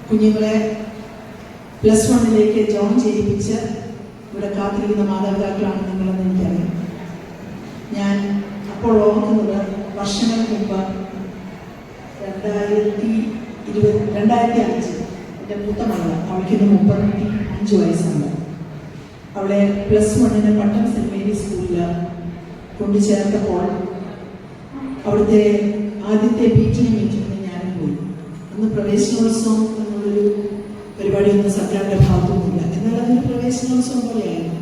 കുഞ്ഞുങ്ങളെ +1 ജോയിൻ ചെയ്യിപ്പിച്ച് ഇവിടെ കാത്തിരിക്കുന്ന മാതാപിതാക്കളാണ് നിങ്ങളെന്ന് എനിക്കറിയാം. ഞാൻ അപ്പോൾ ഓർക്കുന്നത് വർഷങ്ങൾക്ക് മുമ്പ് 2005 എൻ്റെ മൂത്ത മകൾ, അവൾക്കിന്ന് 35 വയസ്സുണ്ട്. അവളെ +1 പട്ടം സെൻറ് മേരീസ് സ്കൂളിൽ കൊണ്ടു ചേർത്തപ്പോൾ അവിടുത്തെ ആദ്യത്തെ PTA മീറ്റിങ്ങിന് ഞാനും പോയി. അന്ന് പ്രവേശനോത്സവം എന്നുള്ളൊരു പരിപാടിയൊന്നും സർക്കാരിൻ്റെ ഭാഗത്തൊന്നുമില്ല. എന്നാൽ അതൊരു പ്രവേശനോത്സവം പോലെയായിരുന്നു.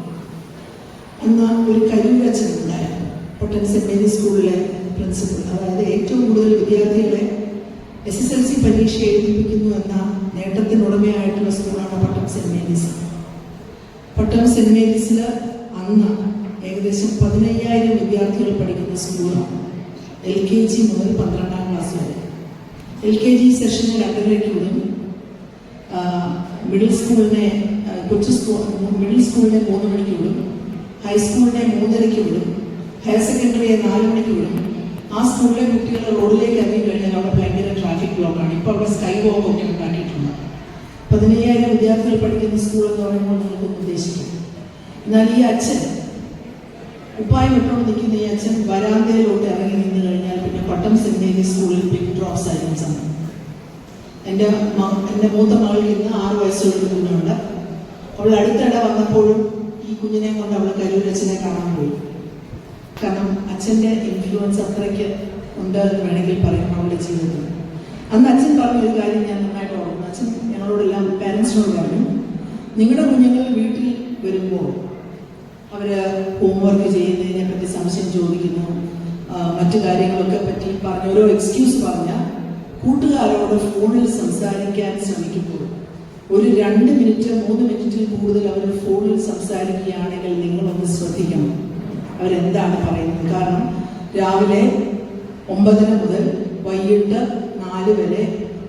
അന്ന് ഒരു കരൂരച്ഛൻ ഉണ്ടായിരുന്നു, പട്ടം സെൻറ് മേരീസ് സ്കൂളിലെ പ്രിൻസിപ്പൽ. അതായത് ഏറ്റവും കൂടുതൽ വിദ്യാർത്ഥികളെ SSLC പരീക്ഷ എഴുതിപ്പിക്കുന്നു എന്ന നേട്ടത്തിനുടമയായിട്ടുള്ള സ്കൂളാണ് പട്ടം സെൻറ് മേരീസ്. പട്ടം സെൻറ് മേരീസിൽ അന്ന് ഏകദേശം 15,000 വിദ്യാർത്ഥികൾ പഠിക്കുന്ന സ്കൂളാണ്. LKG മുതൽ 12ാം ക്ലാസ് വരെ. LKG സെഷന് 2:30 വിടും, മിഡിൽ സ്കൂളിനെ മിഡിൽ സ്കൂളിനെ 3 മണിക്ക് വിടും, ഹൈസ്കൂളിനെ 3:30 വിടും, ഹയർ സെക്കൻഡറിയെ 4 മണിക്ക് വിടും. ആ സ്കൂളിലെ കുട്ടികൾ റോഡിലേക്ക് ഇറങ്ങി കഴിഞ്ഞാൽ അവിടെ ഭയങ്കര ട്രാഫിക് ബ്ലോക്കാണ്. ഇപ്പോൾ അവിടെ സ്കൈ വോക്ക് ഒക്കെ ഉണ്ടാക്കിയിട്ടുണ്ട്. 15,000 വിദ്യാർത്ഥികൾ പഠിക്കുന്ന സ്കൂൾ എന്ന് പറയുമ്പോൾ നിങ്ങൾക്കൊന്ന് ഉദ്ദേശിക്കും. എന്നാൽ ഈ അച്ഛൻ ഉപ്പായം ഇട്ടുകൊണ്ട് നിൽക്കുന്ന ഈ അച്ഛൻ വരാന്തയിലോട്ട് ഇറങ്ങി നിന്ന് കഴിഞ്ഞാൽ പിന്നെ പട്ടം സെൻറ് മേരീസ് സ്കൂളിൽ പിക് ഡ്രോപ്പ് സൈലൻസ് ആണ്. എൻ്റെ മൂത്ത മകൾക്ക് ഇന്ന് 6 വയസ്സുള്ള കുഞ്ഞുണ്ട്. അവൾ അടുത്തിടെ വന്നപ്പോഴും ഈ കുഞ്ഞിനെ കൊണ്ട് അവൾ കരൂരച്ഛനെ കാണാൻ പോയി. കാരണം അച്ഛൻ്റെ ഇൻഫ്ലുവൻസ് അത്രയ്ക്ക് ഉണ്ട് എന്ന് വേണമെങ്കിൽ പറയാം അവളുടെ ജീവിതത്തിൽ. അന്ന് അച്ഛൻ പറഞ്ഞ ഒരു കാര്യം ഞാൻ നന്നായിട്ട് ഓർക്കുന്നു. അച്ഛൻ ഞങ്ങളോടെല്ലാം പാരൻസിനോട് പറഞ്ഞു, നിങ്ങളുടെ കുഞ്ഞുങ്ങൾ വീട്ടിൽ വരുമ്പോൾ അവർ ഹോംവർക്ക് ചെയ്യുന്നതിനെ പറ്റി സംശയം ചോദിക്കുന്നു, മറ്റു കാര്യങ്ങളൊക്കെ പറ്റി പറഞ്ഞ് ഓരോ എക്സ്ക്യൂസ് പറഞ്ഞാൽ കൂട്ടുകാരോട് ഫോണിൽ സംസാരിക്കാൻ ശ്രമിക്കുമ്പോൾ ഒരു 2 മിനിറ്റ് 3 മിനിറ്റിൽ കൂടുതൽ അവർ ഫോണിൽ സംസാരിക്കുകയാണെങ്കിൽ നിങ്ങളൊന്ന് ശ്രദ്ധിക്കണം അവരെന്താണ് പറയുന്നത്. കാരണം രാവിലെ 9 മുതൽ വൈകിട്ട് 4 വരെ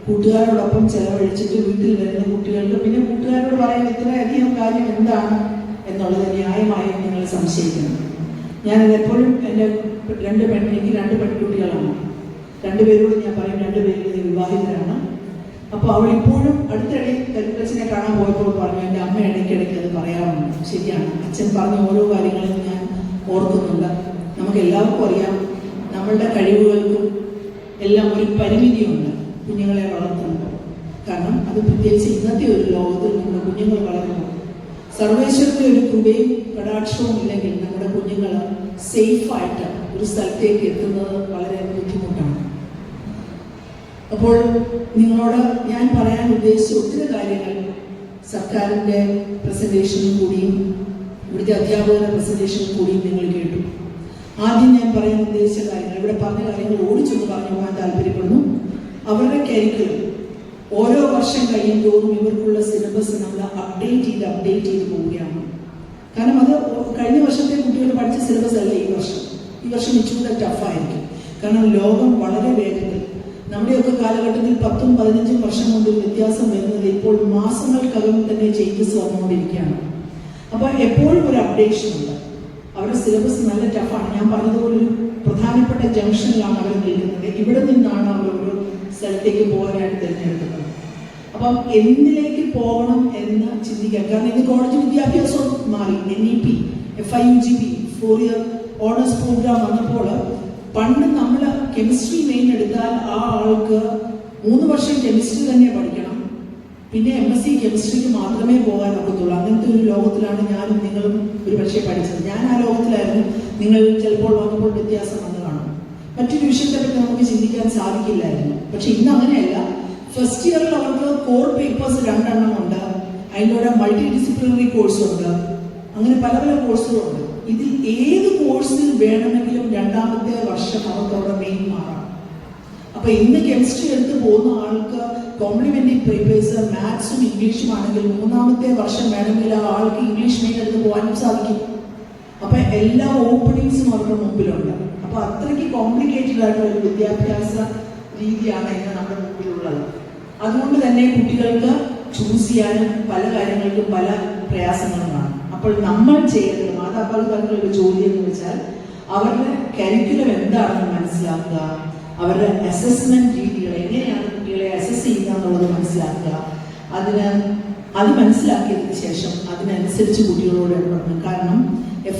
കൂട്ടുകാരോടൊപ്പം ചെലവഴിച്ചിട്ട് വീട്ടിൽ വരുന്ന കുട്ടികൾക്ക് പിന്നെ കൂട്ടുകാരോട് പറയുന്ന ഇത്രയധികം കാര്യം എന്താണ് എന്നുള്ളത് ന്യായമായും നിങ്ങൾ സംശയിക്കണം. ഞാനത് എപ്പോഴും എനിക്ക് 2 പെൺകുട്ടികളാണ്. 2 പേരോട് ഞാൻ പറയും, 2 പേരും വിവാഹിതരാണ്. അപ്പോൾ അവൾ ഇപ്പോഴും അടുത്തിടെ കരുത്തച്ഛനെ കാണാൻ പോയപ്പോൾ പറഞ്ഞു, എൻ്റെ അമ്മ ഇടയ്ക്കിടയ്ക്ക് അത് പറയാറുണ്ട്. ശരിയാണ്, അച്ഛൻ പറഞ്ഞ ഓരോ കാര്യങ്ങളും ഞാൻ ഓർക്കുന്നുണ്ട്. നമുക്ക് എല്ലാവർക്കും അറിയാം, നമ്മളുടെ കഴിവുകൾക്കും എല്ലാം ഒരു പരിമിതിയുണ്ട് കുഞ്ഞുങ്ങളെ വളർത്തുമ്പോൾ. കാരണം അത് പ്രത്യേകിച്ച് ഇന്നത്തെ ഒരു ലോകത്തിൽ നമ്മുടെ കുഞ്ഞുങ്ങൾ വളരുമ്പോൾ സർവേശ്വരന്റെ ഒരു കൃപയും കടാക്ഷവും ഇല്ലെങ്കിൽ നമ്മുടെ കുഞ്ഞുങ്ങൾ സേഫായിട്ട് ഒരു സ്ഥലത്തേക്ക് എത്തുന്നത് വളരെ ബുദ്ധിമുട്ടാണ്. അപ്പോൾ നിങ്ങളോട് ഞാൻ പറയാൻ ഉദ്ദേശിച്ച ഒത്തിരി കാര്യങ്ങൾ സർക്കാരിൻ്റെ പ്രസന്റേഷനും കൂടിയും ഇവിടുത്തെ അധ്യാപകരുടെ പ്രസന്റേഷനും കൂടിയും നിങ്ങൾ കേട്ടു. ആദ്യം ഞാൻ പറയാൻ ഉദ്ദേശിച്ച കാര്യങ്ങൾ, ഇവിടെ പറഞ്ഞ കാര്യങ്ങൾ ഓടിച്ചൊന്ന് പറഞ്ഞു പോകാൻ താല്പര്യപ്പെടുന്നു. അവരുടെ കരിക്കുലം ഓരോ വർഷം കഴിയുന്തോറും ഇവർക്കുള്ള സിലബസ് നമ്മൾ അപ്ഡേറ്റ് ചെയ്ത് പോവുകയാണ്. കാരണം അത് കഴിഞ്ഞ വർഷത്തെ കുട്ടികൾ പഠിച്ച സിലബസ് അല്ല ഈ വർഷം ഇച്ചിരി ടഫായിരിക്കും. കാരണം ലോകം വളരെ വേഗത്തിൽ, നമ്മുടെയൊക്കെ കാലഘട്ടത്തിൽ 10ഉം 15ഉം വർഷം കൊണ്ട് വ്യത്യാസം വരുന്നത് ഇപ്പോൾ മാസങ്ങൾക്കകം തന്നെ ചേഞ്ചസ് വന്നുകൊണ്ടിരിക്കുകയാണ്. അപ്പോൾ എപ്പോഴും ഒരു അപ്ഡേഷൻ ഉണ്ട്. അവരുടെ സിലബസ് നല്ല ടഫാണ്. ഞാൻ പറഞ്ഞതുപോലെ ഒരു പ്രധാനപ്പെട്ട ജംഗ്ഷനിലാണ് അവർ നിൽക്കുന്നത്. ഇവിടെ നിന്നാണ് അവർ ഒരു സ്ഥലത്തേക്ക് പോകാനായിട്ട് തിരഞ്ഞെടുക്കുന്നത്. അപ്പം എന്തിലേക്ക് പോകണം എന്ന് ചിന്തിക്കാം. കാരണം ഇത് കോളേജ് വിദ്യാഭ്യാസം മാറി. NEP, FIUGP 4 year honours programme വന്നപ്പോൾ പണ്ട് നമ്മൾ കെമിസ്ട്രി മെയിൻ എടുത്താൽ ആ ആൾക്ക് 3 വർഷം കെമിസ്ട്രി തന്നെ പഠിക്കണം, പിന്നെ MSc കെമിസ്ട്രിക്ക് മാത്രമേ പോകാൻ ഒക്കത്തുള്ളൂ. അങ്ങനത്തെ ഒരു ലോകത്തിലാണ് ഞാനും നിങ്ങളും ഒരു പക്ഷേ പഠിച്ചത്. ഞാൻ ആ ലോകത്തിലായിരുന്നു. നിങ്ങൾ ചിലപ്പോൾ വന്നപ്പോൾ വ്യത്യാസം വന്നു കാണും. മറ്റൊരു വിഷയത്തെ പറ്റി നമുക്ക് ചിന്തിക്കാൻ സാധിക്കില്ലായിരുന്നു. പക്ഷെ ഇന്ന് അങ്ങനെയല്ല. ഫസ്റ്റ് ഇയറിൽ അവർക്ക് കോർ പേപ്പേഴ്സ് 2 എണ്ണം ഉണ്ട്, അതിൻ്റെ കൂടെ മൾട്ടി ഡിസിപ്ലിനറി കോഴ്സുണ്ട്, അങ്ങനെ പല കോഴ്സുകളുണ്ട്. ഇതിൽ ഏത് കോഴ്സിൽ വേണമെങ്കിലും 2ാമത്തെ വർഷം അവർക്ക് അവിടെ മെയിൻ മാറാം. അപ്പൊ ഇന്ന് കെമിസ്ട്രി എടുത്ത് പോകുന്ന ആൾക്ക് കോംപ്ലിമെന്ററി പേപ്പേഴ്സ് മാത്സും ഇംഗ്ലീഷും ആണെങ്കിൽ 3ാമത്തെ വർഷം വേണമെങ്കിൽ ആ ആൾക്ക് ഇംഗ്ലീഷ് മെയിൻ എടുത്ത് പോകാനും സാധിക്കും. അപ്പൊ എല്ലാ ഓപ്പണിങ്സും അവരുടെ മുമ്പിലുണ്ട്. അപ്പൊ അത്രയ്ക്ക് കോംപ്ലിക്കേറ്റഡ് ആയിട്ടുള്ള ഒരു വിദ്യാഭ്യാസ രീതിയാണ് ഇന്ന് നമ്മുടെ മുമ്പിലുള്ളത്. അതുകൊണ്ട് തന്നെ കുട്ടികൾക്ക് ചൂസ് ചെയ്യാനും പല കാര്യങ്ങൾക്കും പല പ്രയാസങ്ങളും കാണും. അപ്പോൾ നമ്മൾ ചെയ്യേണ്ടത് മാതാപിതാക്കളുടെ ഒരു ജോലി എന്ന് വെച്ചാൽ അവരുടെ കരിക്കുലം എന്താണെന്ന് മനസ്സിലാക്കുക, അവരുടെ അസസ്മെന്റ് രീതികൾ എങ്ങനെയാണ് കുട്ടികളെ അസസ് ചെയ്യുക എന്നുള്ളത് മനസ്സിലാക്കുക, അത് മനസ്സിലാക്കിയതിന് ശേഷം അതിനനുസരിച്ച് കുട്ടികളോട് ഇടപെടണം. കാരണം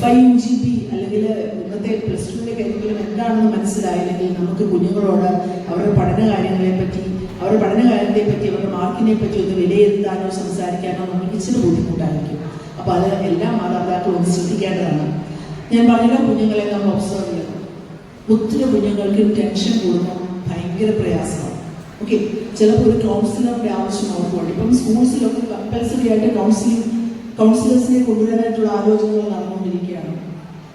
FIUGP അല്ലെങ്കിൽ ഇന്നത്തെ +2 കരിക്കുലം എന്താണെന്ന് മനസ്സിലായില്ലെങ്കിൽ നമുക്ക് കുഞ്ഞുങ്ങളോട് അവരുടെ പഠന കാര്യത്തെ പറ്റി അവരുടെ മാർക്കിനെ പറ്റി ഒന്ന് വിലയിരുത്താനോ സംസാരിക്കാനോ നമുക്ക് ഇച്ചിരി ബുദ്ധിമുട്ടായിരിക്കും. അപ്പോൾ അത് എല്ലാ മാതാപിതാക്കളും ഒന്ന് ശ്രദ്ധിക്കേണ്ടതാണ്. ഞാൻ പറഞ്ഞ കുഞ്ഞുങ്ങളെ നമ്മൾ ഒബ്സർവ് ചെയ്യണം. ഒത്തിരി കുഞ്ഞുങ്ങൾക്ക് ടെൻഷൻ കൂടുമ്പോൾ ഭയങ്കര പ്രയാസമാണ്. ഓക്കെ, ചിലപ്പോൾ ഒരു കൗൺസിലറുടെ ആവശ്യം അവർക്കുണ്ട്. ഇപ്പം സ്കൂൾസിലൊക്കെ കമ്പൽസറി ആയിട്ട് കൗൺസിലേഴ്സിനെ കൊണ്ടുവരാനായിട്ടുള്ള ആലോചനകൾ നടന്നുകൊണ്ടിരിക്കുകയാണ്.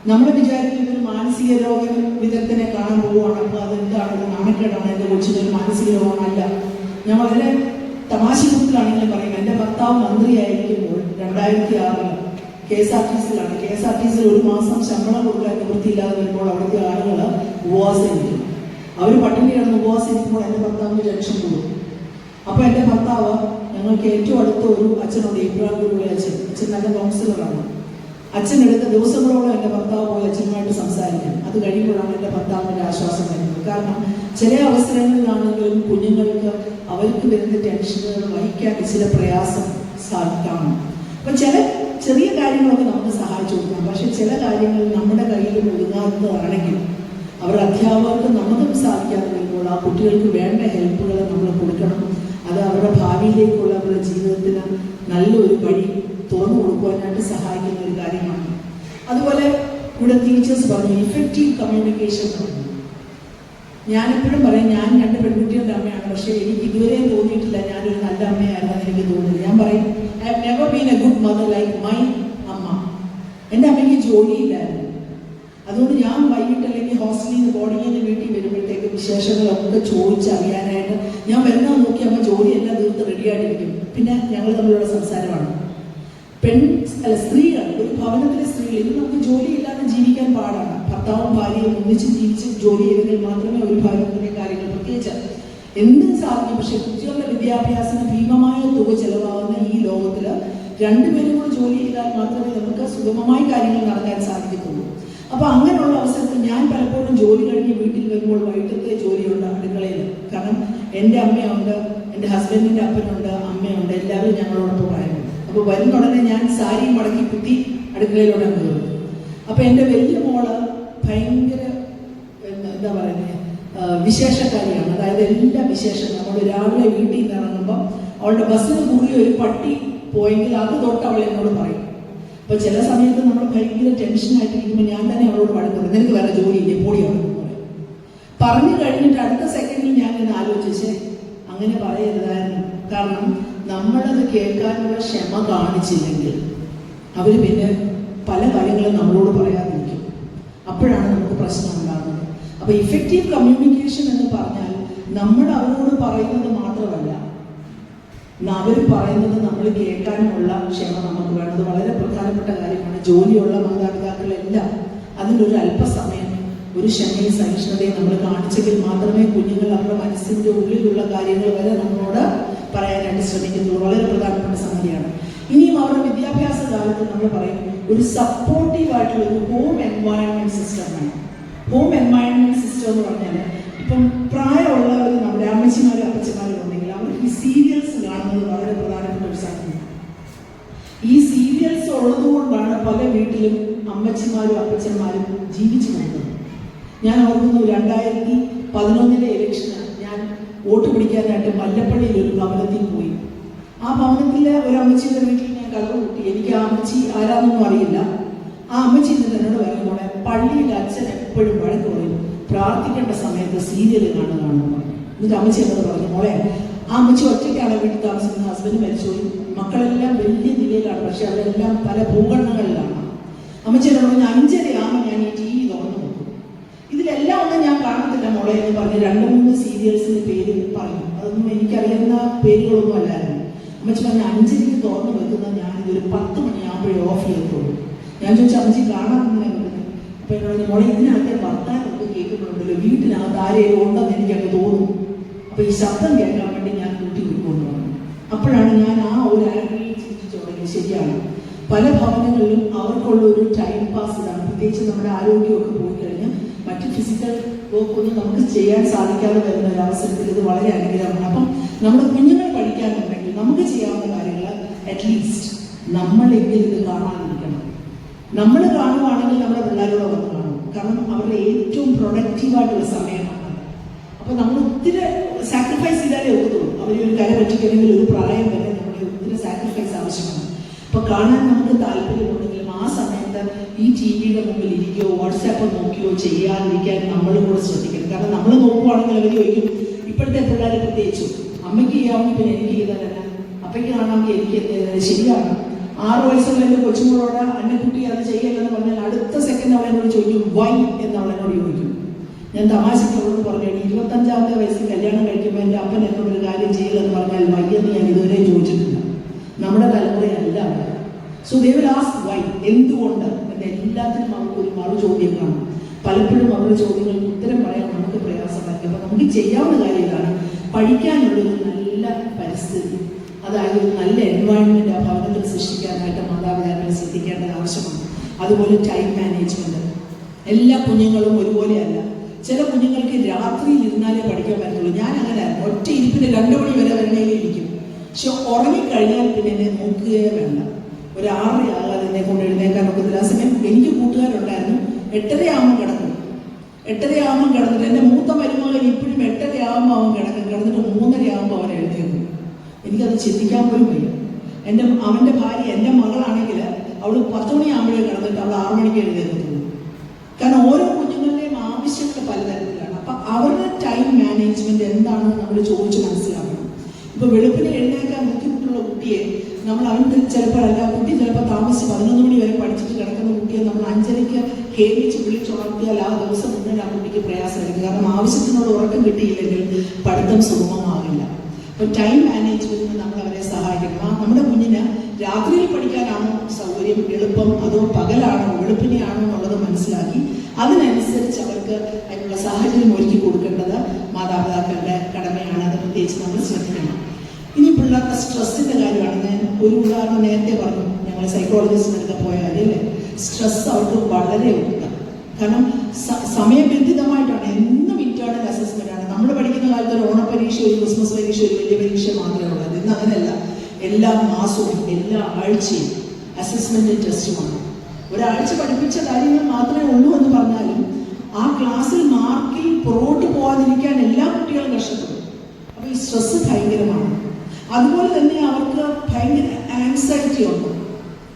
നമ്മൾ വിചാരിക്കുന്ന ഒരു മാനസിക രോഗ വിദഗ്ധനെ കാണാൻ പോവുകയാണ്, അപ്പോൾ അതെന്താണ്, നാണക്കേടാണ്, എൻ്റെ കൊച്ചിനൊരു മാനസിക രോഗമല്ല. ഞാൻ വളരെ തമാശ രൂപത്തിലാണെങ്കിലും പറയും, എൻ്റെ ഭർത്താവ് മന്ത്രിയായിരിക്കുമ്പോൾ 2006 KSRTCയിലാണ്. KSRTCയിൽ ഒരു മാസം ശമ്പളം കൊടുക്കാൻ നിവൃത്തിയില്ലാതെ വരുമ്പോൾ അവിടുത്തെ ആളുകൾ ഉപവാസം ഇരിക്കും. അവർ പട്ടിണി കിടന്ന് ഉപവാസം ഇരിക്കുമ്പോൾ എൻ്റെ ഭർത്താവിന് ടെൻഷൻ കൂടും. അപ്പോൾ എൻ്റെ ഭർത്താവ്, ഞങ്ങൾക്ക് ഏറ്റവും അടുത്ത ഒരു അച്ഛനുണ്ട്, ഇബ്രാഹിം ഗുരുവിലെ അച്ഛൻ നല്ല കൗൺസിലറാണ്. അച്ഛനെടുത്ത ദിവസങ്ങളോളം എൻ്റെ ഭർത്താവ് പോയി അച്ഛനുമായിട്ട് സംസാരിക്കും. അത് കഴിയുമ്പോഴാണ് എൻ്റെ ഭർത്താവിൻ്റെ ആശ്വാസം വരുന്നത്. കാരണം ചില അവസരങ്ങളിലാണെങ്കിലും കുഞ്ഞുങ്ങൾക്ക് അവർക്ക് വരുന്ന ടെൻഷനുകൾ വഹിക്കാൻ ചില പ്രയാസം കാണും. അപ്പം ചെറിയ കാര്യങ്ങളൊക്കെ നമുക്ക് സഹായിച്ചു കൊടുക്കാം. പക്ഷെ ചില കാര്യങ്ങൾ നമ്മുടെ കയ്യിൽ ഒതുങ്ങാത്തതാണെങ്കിൽ അവരുടെ അധ്യാപകർക്ക് നമുക്കും സാധിക്കാതെ വരുമ്പോൾ ആ കുട്ടികൾക്ക് വേണ്ട ഹെൽപ്പുകൾ നമ്മൾ കൊടുക്കണം. അത് അവരുടെ ഭാവിയിലേക്കുള്ള അവരുടെ ജീവിതത്തിന് നല്ലൊരു വഴി തുറന്നു കൊടുക്കുവാനായിട്ട് സഹായിക്കുന്ന ഒരു കാര്യമാണ്. അതുപോലെ ഇവിടെ ടീച്ചേഴ്സ് പറഞ്ഞു ഇഫക്റ്റീവ് കമ്മ്യൂണിക്കേഷൻ പറഞ്ഞു. ഞാനെപ്പോഴും പറയും, ഞാൻ 2 പെൺകുട്ടികളുടെ അമ്മയാണ്, പക്ഷേ എനിക്ക് ഇതുവരെ തോന്നിയിട്ടില്ല ഞാനൊരു നല്ല അമ്മയായിരുന്നെന്ന് എനിക്ക് തോന്നുന്നില്ല. ഞാൻ പറയും, I have never been A good mother like my അമ്മ. എൻ്റെ അമ്മയ്ക്ക് ജോലിയില്ലായിരുന്നു. അതുകൊണ്ട് ഞാൻ വൈകിട്ട് അല്ലെങ്കിൽ ഹോസ്റ്റലിൽ നിന്ന് ബോർഡിങ്ങിൽ നിന്ന് വീട്ടിൽ വരുമ്പോഴത്തേക്ക് വിശേഷങ്ങളൊക്കെ ചോദിച്ചറിയാനായിട്ട് ഞാൻ വരുന്നത് നോക്കി അമ്മ ജോലിയെല്ലാം തീർത്ത് റെഡിയായിട്ടിരിക്കും. പിന്നെ ഞങ്ങൾ തമ്മിലുള്ള സംസാരമാണ്. സ്ത്രീകൾ, ഒരു ഭവനത്തിലെ സ്ത്രീകൾ, ഇന്ന് നമുക്ക് ജോലിയില്ലാതെ ജീവിക്കാൻ പാടാണ്. ഭർത്താവും ഭാര്യയും ഒന്നിച്ച് ജീവിച്ച് ജോലി ചെയ്തെങ്കിൽ മാത്രമേ ഒരു ഭവനത്തിലെ കാര്യങ്ങൾ പ്രത്യേകിച്ച് എന്തും സാധിക്കും. പക്ഷെ കുട്ടികളുടെ വിദ്യാഭ്യാസത്തിന് ഭീമമായ തുക ചെലവാകുന്ന ഈ ലോകത്തിൽ 2 പേരും കൂടെ ജോലി ചെയ്താൽ മാത്രമേ നമുക്ക് സുഗമമായി കാര്യങ്ങൾ നടക്കാൻ സാധിക്കത്തുള്ളൂ. അപ്പോൾ അങ്ങനെയുള്ള അവസരത്തിൽ ഞാൻ പലപ്പോഴും ജോലി കഴിഞ്ഞ് വീട്ടിൽ വരുമ്പോൾ വൈകിട്ടത്തെ ജോലിയുണ്ട് അടുക്കളയിൽ. കാരണം എൻ്റെ അമ്മയുണ്ട്, എൻ്റെ ഹസ്ബൻഡിൻ്റെ അപ്പനുണ്ട്, അമ്മയുണ്ട്, എല്ലാവരും ഞങ്ങളോടൊപ്പം പറയുന്നു. അപ്പോൾ വരുന്ന ഉടനെ ഞാൻ സാരി മടക്കി കുത്തി അടുക്കളയിലൂടെ കയറും. അപ്പോൾ എൻ്റെ വലിയ മോള് ഭയങ്കര എന്താ പറയുന്നത് വിശേഷക്കാരിയാണ്. അതായത് എല്ലാ വിശേഷങ്ങളും നമ്മൾ രാവിലെ വീട്ടിൽ നിന്ന് ഇറങ്ങുമ്പോൾ അവളുടെ ബസ്സിന് കുറുകെ ഒരു പട്ടി പോയെങ്കിൽ അത് തൊട്ട് അവൾ എന്നോട് പറയും. അപ്പോൾ ചില സമയത്ത് നമ്മൾ ഭയങ്കര ടെൻഷനായിട്ടിരിക്കുമ്പോൾ ഞാൻ തന്നെ അവളോട് വഴങ്ങും, നിനക്ക് വേറെ ജോലിയില്ലേ, പോടിയാണെന്ന് പറയും. പറഞ്ഞു കഴിഞ്ഞിട്ട് അടുത്ത സെക്കൻഡിൽ ഞാൻ ഇന്ന് ആലോചിച്ചേ അങ്ങനെ പറയരുതായിരുന്നു. കാരണം നമ്മളത് കേൾക്കാനുള്ള ക്ഷമ കാണിച്ചില്ലെങ്കിൽ അവർ പിന്നെ പല കാര്യങ്ങളും നമ്മളോട് പറയാതിരിക്കും. അപ്പോഴാണ് നമുക്ക് പ്രശ്നം ഉണ്ടാകുന്നത്. അപ്പോൾ ഇഫക്റ്റീവ് കമ്മ്യൂണിക്കേഷൻ എന്ന് പറഞ്ഞാൽ നമ്മൾ അവരോട് പറയുന്നത് മാത്രമല്ല, അവർ പറയുന്നത് നമ്മൾ കേൾക്കാനുമുള്ള ക്ഷമ നമുക്ക് വേണം. അത് വളരെ പ്രധാനപ്പെട്ട കാര്യമാണ്. ജോലിയുള്ള മാതാപിതാക്കളെല്ലാം അതിൻ്റെ ഒരു അല്പസമയം ഒരു ക്ഷമയും സഹിഷ്ണുതയും നമ്മൾ കാണിച്ചെങ്കിൽ മാത്രമേ കുഞ്ഞുങ്ങൾ അവരുടെ മനസ്സിൻ്റെ ഉള്ളിലുള്ള കാര്യങ്ങൾ വരെ നമ്മളോട് പറയാനായിട്ട് ശ്രമിക്കുന്നുള്ളൂ. വളരെ പ്രധാനപ്പെട്ട സംഗതിയാണ്. ഇനിയും അവരുടെ വിദ്യാഭ്യാസ കാലത്ത് നമ്മൾ പറയും ഒരു സപ്പോർട്ടീവായിട്ടുള്ള ഒരു ഹോം എൻവയൺമെന്റ് സിസ്റ്റം വേണം. ഹോം എൻവയൺമെന്റ് സിസ്റ്റം എന്ന് പറഞ്ഞാൽ ഇപ്പം പ്രായമുള്ളവർ നമ്മുടെ അമ്മച്ചിമാരും അപ്പച്ചമാരും ഉണ്ടെങ്കിൽ അവർക്ക് ഈ സീരിയൽസ് കാണുന്നത് വളരെ പ്രധാനപ്പെട്ട ഒരു സംഗതിയാണ്. ഈ സീരിയൽസ് ഉള്ളതുകൊണ്ടാണ് പല വീട്ടിലും അമ്മച്ചിമാരും അപ്പച്ചന്മാരും ജീവിച്ചു പോകുന്നത്. ഞാൻ ഓർക്കുന്നു 2011 ഇലക്ഷന് ഞാൻ വോട്ട് പിടിക്കാനായിട്ട് മല്ലപ്പള്ളിയിൽ ഒരു ഭവനത്തിൽ പോയി. ആ ഭവനത്തിലെ ഒരു അമ്മച്ചിയുടെ വീട്ടിൽ ഞാൻ കലവ് കൂട്ടി. എനിക്ക് ആ അമ്മച്ചി ആരാന്നൊന്നും അറിയില്ല. ആ അമ്മച്ചി ഇന്ന് എന്നോട് പറയുമ്പോൾ പള്ളിയിൽ അച്ഛൻ എപ്പോഴും വഴക്ക് പറയും, പ്രാർത്ഥിക്കേണ്ട സമയത്ത് സീരിയൽ കാണുകയാണെന്ന് പറഞ്ഞു. എന്നിട്ട് അമ്മച്ചി എന്നോട് പറഞ്ഞു, മോളെ ആ അമ്മച്ചി ഒറ്റയ്ക്കാണ് വീട്ടിൽ താമസിക്കുന്നത്, ഹസ്ബൻഡ് മരിച്ചുപോയി, മക്കളെല്ലാം വലിയ നിലയിലാണ്, പക്ഷെ അവരെല്ലാം പല ഭൂഖണ്ഡങ്ങളിലാണ്. അമ്മച്ചി എന്നോട് പറഞ്ഞു 5:30 ഞാൻ ഈ TV തുറന്നു നോക്കും, ഇതിലെല്ലാം ഒന്നും ഞാൻ കാണത്തില്ല മോളെ എന്ന് പറഞ്ഞ് 2-3 സീരിയൽസിന്റെ പേര് പറഞ്ഞു. അതൊന്നും എനിക്കറിയുന്ന പേരുകളൊന്നും അല്ലായിരുന്നു. അമ്മച്ചി പറഞ്ഞ 5:30 തുറന്നു വെക്കുന്ന ഞാനിതൊരു 10 മണിയാകുമ്പോഴേ ഓഫ് ചെയ്തിട്ടുള്ളൂ. ഞാൻ ചോദിച്ചാൽ അമ്മച്ചി കാണാമെന്ന് പറഞ്ഞു. അപ്പൊ എന്നോട് മോളെ ഇതിനകത്തെ വർത്താനൊക്കെ കേൾക്കുന്നുണ്ടല്ലോ, വീട്ടിനകത്ത് ആരെയും ഉണ്ടെന്ന് എനിക്കങ്ങ് തോന്നും. അപ്പൊ ഈ ശബ്ദം കേൾക്കാൻ വേണ്ടി ഞാൻ കൂട്ടി വിട്ടുകൊണ്ട് വന്നു. അപ്പോഴാണ് ഞാൻ ആ ഒരു ആംഗിളിൽ ചിന്തിച്ചു തുടങ്ങി. ശരിയാണ്, പല ഭവനങ്ങളിലും അവർക്കുള്ള ഒരു ടൈം പാസ് ഇതാണ്. പ്രത്യേകിച്ച് നമ്മുടെ ആരോഗ്യമൊക്കെ പോയി കഴിഞ്ഞാൽ മറ്റ് ഫിസിക്കൽ ഒന്നും നമുക്ക് ചെയ്യാൻ സാധിക്കാതെ വരുന്ന ഒരു അവസരത്തിൽ ഇത് വളരെ അനുഗ്രഹമാണ്. അപ്പം നമ്മുടെ കുഞ്ഞുങ്ങൾ പഠിക്കാനുണ്ടെങ്കിൽ നമുക്ക് ചെയ്യാവുന്ന കാര്യങ്ങൾ അറ്റ്ലീസ്റ്റ് നമ്മളെങ്കിലും ഇത് കാണാതിരിക്കണം. നമ്മൾ കാണുവാണെങ്കിൽ നമ്മുടെ പിള്ളേരോട് വന്ന് കാണും. കാരണം അവരുടെ ഏറ്റവും പ്രൊഡക്റ്റീവായിട്ടുള്ള സമയമാണ്. അപ്പോൾ നമ്മൾ ഒത്തിരി സാക്രിഫൈസ് ചെയ്താലേ ഒക്കത്തുള്ളൂ. അവരൊരു കര പറ്റിക്കണമെങ്കിൽ ഒരു പ്രായം വരെ നമ്മുടെ ഒത്തിരി സാക്രിഫൈസ് ആവശ്യമാണ്. അപ്പോൾ കാണാൻ നമുക്ക് താല്പര്യമുണ്ടെങ്കിലും ആ സമയത്ത് ഈ ടി വിയുടെ മുമ്പിൽ ഇരിക്കുകയോ വാട്സാപ്പ് നോക്കിയോ ചെയ്യാതിരിക്കാൻ നമ്മൾ കൂടെ ശ്രദ്ധിക്കണം. കാരണം നമ്മൾ നോക്കുവാണെങ്കിൽ അവർ ചോദിക്കും, ഇപ്പോഴത്തെ പിള്ളേർ പ്രത്യേകിച്ചു, അമ്മയ്ക്ക് ചെയ്യാമെങ്കിൽ പിന്നെ എനിക്ക് ചെയ്താലല്ല, അപ്പയ്ക്ക് കാണാമെങ്കിൽ എനിക്ക് എന്ത്. ശരിയാണ്, 6 വയസ്സുള്ള എൻ്റെ കൊച്ചുമോളോട് എൻ്റെ കുട്ടി അത് ചെയ്യല്ലെന്ന് പറഞ്ഞാൽ അടുത്ത സെക്കൻഡ് അവളെന്നോട് ചോദിക്കും വൈ എന്ന് അവളെന്നോട് ചോദിക്കും. ഞാൻ തമാശയ്ക്ക് അവളോട് പറഞ്ഞു, 25-ാമത്തെ വയസ്സിൽ കല്യാണം കഴിക്കുമ്പോൾ എൻ്റെ അപ്പൻ എന്നോടൊരു കാര്യം ചെയ്യലെന്ന് പറഞ്ഞാൽ വൈ എന്ന് ഞാൻ ഇതുവരെ ചോദിച്ചിട്ടില്ല. നമ്മുടെ തലമുറയല്ല അവിടെ. So they will ask Y, എന്തുകൊണ്ട് എന്ന് എല്ലാത്തിനും അവർക്ക് ഒരു മറു ചോദ്യം കാണും. പലപ്പോഴും അവരുടെ ചോദ്യങ്ങൾക്ക് ഉത്തരം പറയാൻ നമുക്ക് പ്രയാസമായിരിക്കും. അപ്പം നമുക്ക് ചെയ്യാവുന്ന കാര്യം ഇതാണ്, പഠിക്കാനുള്ളൊരു നല്ല പരിസ്ഥിതി, അതായത് ഒരു നല്ല എൻവയോൺമെന്റ് ആ ഭവനത്തിൽ സൃഷ്ടിക്കാനായിട്ട് മാതാപിതാക്കൾ ശ്രദ്ധിക്കേണ്ടത് ആവശ്യമാണ്. അതുപോലെ ടൈം മാനേജ്മെന്റ്. എല്ലാ കുഞ്ഞുങ്ങളും ഒരുപോലെയല്ല. ചില കുഞ്ഞുങ്ങൾക്ക് രാത്രിയിൽ ഇരുന്നാലേ പഠിക്കാൻ പറ്റുള്ളൂ. ഞാൻ അങ്ങനെ ഒറ്റ ഇരിപ്പിന് 2 മണി വരെ വരണേലേ ഇരിക്കും. പക്ഷെ ഉറങ്ങിക്കഴിഞ്ഞാൽ പിന്നെ എന്നെ നോക്കുകയേ വേണ്ട. ഒരു 6 ആകാതെ എന്നെ കൊണ്ട് എഴുന്നേക്കാൻ നോക്കത്തില്ല. ആ സമയം എനിക്ക് കൂട്ടുകാരുണ്ടായിരുന്നു, 8:30 ആകുമ്പോൾ കിടക്കും. 8:30 ആകുമ്പോൾ കിടന്നിട്ട് എൻ്റെ മൂത്ത മരുമകൻ ഇപ്പോഴും 8:30 ആകുമ്പോൾ അവൻ കിടന്നിട്ട് 3:30 ആകുമ്പോൾ അവൻ എഴുന്നേക്കും. എനിക്കത് ചിന്തിക്കാൻ പോലും വയ്യ. അവൻ്റെ ഭാര്യ, എൻ്റെ മകളാണെങ്കിൽ അവൾ 10 മണിയാകുമ്പോഴേ കിടന്നിട്ട് അവൾ 6 മണിക്ക് എഴുന്നേക്കത്തുള്ളൂ. കാരണം ഓരോ കുഞ്ഞുങ്ങളുടെയും ആവശ്യങ്ങൾ പലതരത്തിലാണ്. അപ്പം അവരുടെ ടൈം മാനേജ്മെന്റ് എന്താണെന്ന് നമ്മൾ ചോദിച്ച് മനസ്സിലാക്കണം. ഇപ്പൊ വെളുപ്പിനെ എഴുന്നേക്കാൻ ബുദ്ധിമുട്ടുള്ള കുട്ടിയെ നമ്മൾ കുട്ടി ചിലപ്പോൾ താമസിച്ച് 11 മണി വരെ പഠിച്ചിട്ട് കിടക്കുന്ന കുട്ടിയെ നമ്മൾ 5:30 ഹേമിച്ച് വിളിച്ചുണർത്തിയാൽ ആ ദിവസം മുന്നേ ആ കുട്ടിക്ക് പ്രയാസമായിരിക്കും. കാരണം ആവശ്യത്തിനുള്ള ഉറക്കം കിട്ടിയില്ലെങ്കിൽ പഠിത്തം സുഗമമാകില്ല. അപ്പൊ ടൈം മാനേജ്മെന്റിന് നമ്മൾ അവരെ സഹായിക്കണം. നമ്മുടെ കുഞ്ഞിന് രാത്രിയിൽ പഠിക്കാനാണോ സൗകര്യം, എളുപ്പം, അതോ പകലാണോ വെളുപ്പിനെയാണോ എന്നുള്ളത് മനസ്സിലാക്കി അതിനനുസരിച്ച് അവർക്ക് അതിനുള്ള സാഹചര്യം ഒരുക്കി കൊടുക്കേണ്ടത് മാതാപിതാക്കളുടെ കടമയാണ്. അത് പ്രത്യേകിച്ച് നമ്മൾ ശ്രദ്ധിക്കണം. ഇനി പിള്ളേർക്ക് സ്ട്രെസ്സിന്റെ കാര്യമാണ്. ഞാൻ ഒരു ഉദാഹരണം നേരത്തെ പറഞ്ഞു, ഞങ്ങൾ സൈക്കോളജിസ്റ്റിനൊക്കെ പോയാൽ അല്ലേ, സ്ട്രെസ് അവർക്ക് വളരെ ഉണ്ട്. കാരണം സമയബന്ധിതമായിട്ടാണ്, എന്നും ഇന്റേണൽ അസസ്മെന്റ് ആണ്. നമ്മൾ പഠിക്കുന്ന കാലത്ത് ഒരു ഓണപരീക്ഷ, ഒരു ക്രിസ്മസ് പരീക്ഷ, ഒരു വലിയ പരീക്ഷ മാത്രമേ ഉള്ളത്. ഇന്ന് അങ്ങനെയല്ല. എല്ലാ മാസവും എല്ലാ ആഴ്ചയും അസസ്മെന്റ് ടെസ്റ്റുമാണ്. ഒരാഴ്ച പഠിപ്പിച്ച കാര്യങ്ങൾ മാത്രമേ ഉള്ളൂ എന്ന് പറഞ്ഞാലും ആ ക്ലാസ്സിൽ മാർക്കിൽ പുറകോട്ട് പോകാതിരിക്കാൻ എല്ലാ കുട്ടികളും കഷ്ടപ്പെടും. അപ്പൊ ഈ സ്ട്രെസ് ഭയങ്കരമാണ്. അതുപോലെ തന്നെ അവർക്ക് ഭയങ്കര ആൻസൈറ്റി ഉണ്ട്.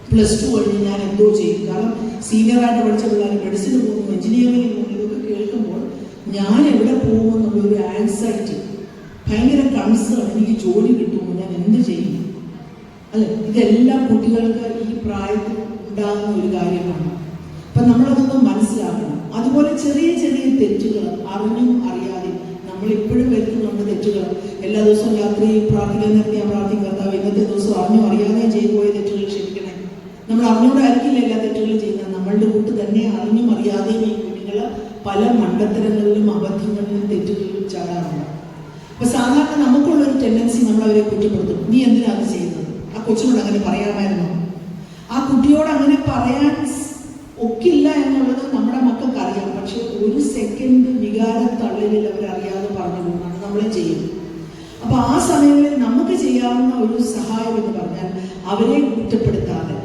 +2 കഴിഞ്ഞ് ഞാൻ എന്തോ ചെയ്യും. കാരണം സീനിയറായിട്ട് പഠിച്ച പിള്ളേർ മെഡിസിന് പോകുന്നു, എഞ്ചിനീയറിംഗിന് പോകുന്നു, ഇതൊക്കെ കേൾക്കുമ്പോൾ ഞാൻ എവിടെ പോകുമെന്നുള്ളൊരു ആൻസൈറ്റി, ഭയങ്കര കൺസേൺ, എനിക്ക് ജോലി കിട്ടുമോ, ഞാൻ എന്ത് ചെയ്യും, അല്ലെ? ഇതെല്ലാം കുട്ടികൾക്ക് ഈ പ്രായത്തിൽ ഉണ്ടാകുന്ന ഒരു കാര്യമാണ്. അപ്പൊ നമ്മളതൊന്നും മനസ്സിലാക്കണം. അതുപോലെ ചെറിയ ചെറിയ തെറ്റുകൾ അറിഞ്ഞും അറിയാതെ നമ്മളിപ്പോഴും വരുത്തുന്നുണ്ട് തെറ്റുകൾ. എല്ലാ ദിവസവും രാത്രി പ്രാർത്ഥിക്കാൻ നിർത്തി ഞാൻ പ്രാർത്ഥിക്കാത്ത ഇന്നത്തെ ദിവസം അറിഞ്ഞും അറിയാതെ ചെയ്തു പോയ തെറ്റുകൾ ക്ഷമിക്കണേ. നമ്മൾ അറിഞ്ഞുകൊണ്ടായിരിക്കില്ല എല്ലാ തെറ്റുകളും ചെയ്യുന്നത്. നമ്മളുടെ കൂട്ട് തന്നെ അറിഞ്ഞും അറിയാതെയും ഈ കുഞ്ഞുങ്ങൾ പല മണ്ടത്തരങ്ങളിലും അബദ്ധങ്ങളിലും തെറ്റുകളിലും ചാടാറുണ്ട്. അപ്പൊ സാധാരണ നമുക്കുള്ളൊരു ടെൻഡൻസി നമ്മൾ അവരെ കുറ്റപ്പെടുത്തും. നീ എന്തിനാ അത് ചെയ്യുന്നത്? ആ കൊച്ചിനോട് അങ്ങനെ പറയാമായിരുന്നോ? ആ കുട്ടിയോട് അങ്ങനെ പറയാൻ ഒക്കില്ല എന്നുള്ളത് നമ്മുടെ മക്കൾക്ക് അറിയാം. പക്ഷെ ഒരു സെക്കൻഡ് വികാരത്തള്ളിൽ അവരറിയാതെ പറഞ്ഞു പോകുന്നതാണ് നമ്മളെ ചെയ്യുന്നത്. അപ്പൊ ആ സമയങ്ങളിൽ നമുക്ക് ചെയ്യാവുന്ന ഒരു സഹായം എന്ന് പറഞ്ഞാൽ അവരെ കുറ്റപ്പെടുത്താതെ,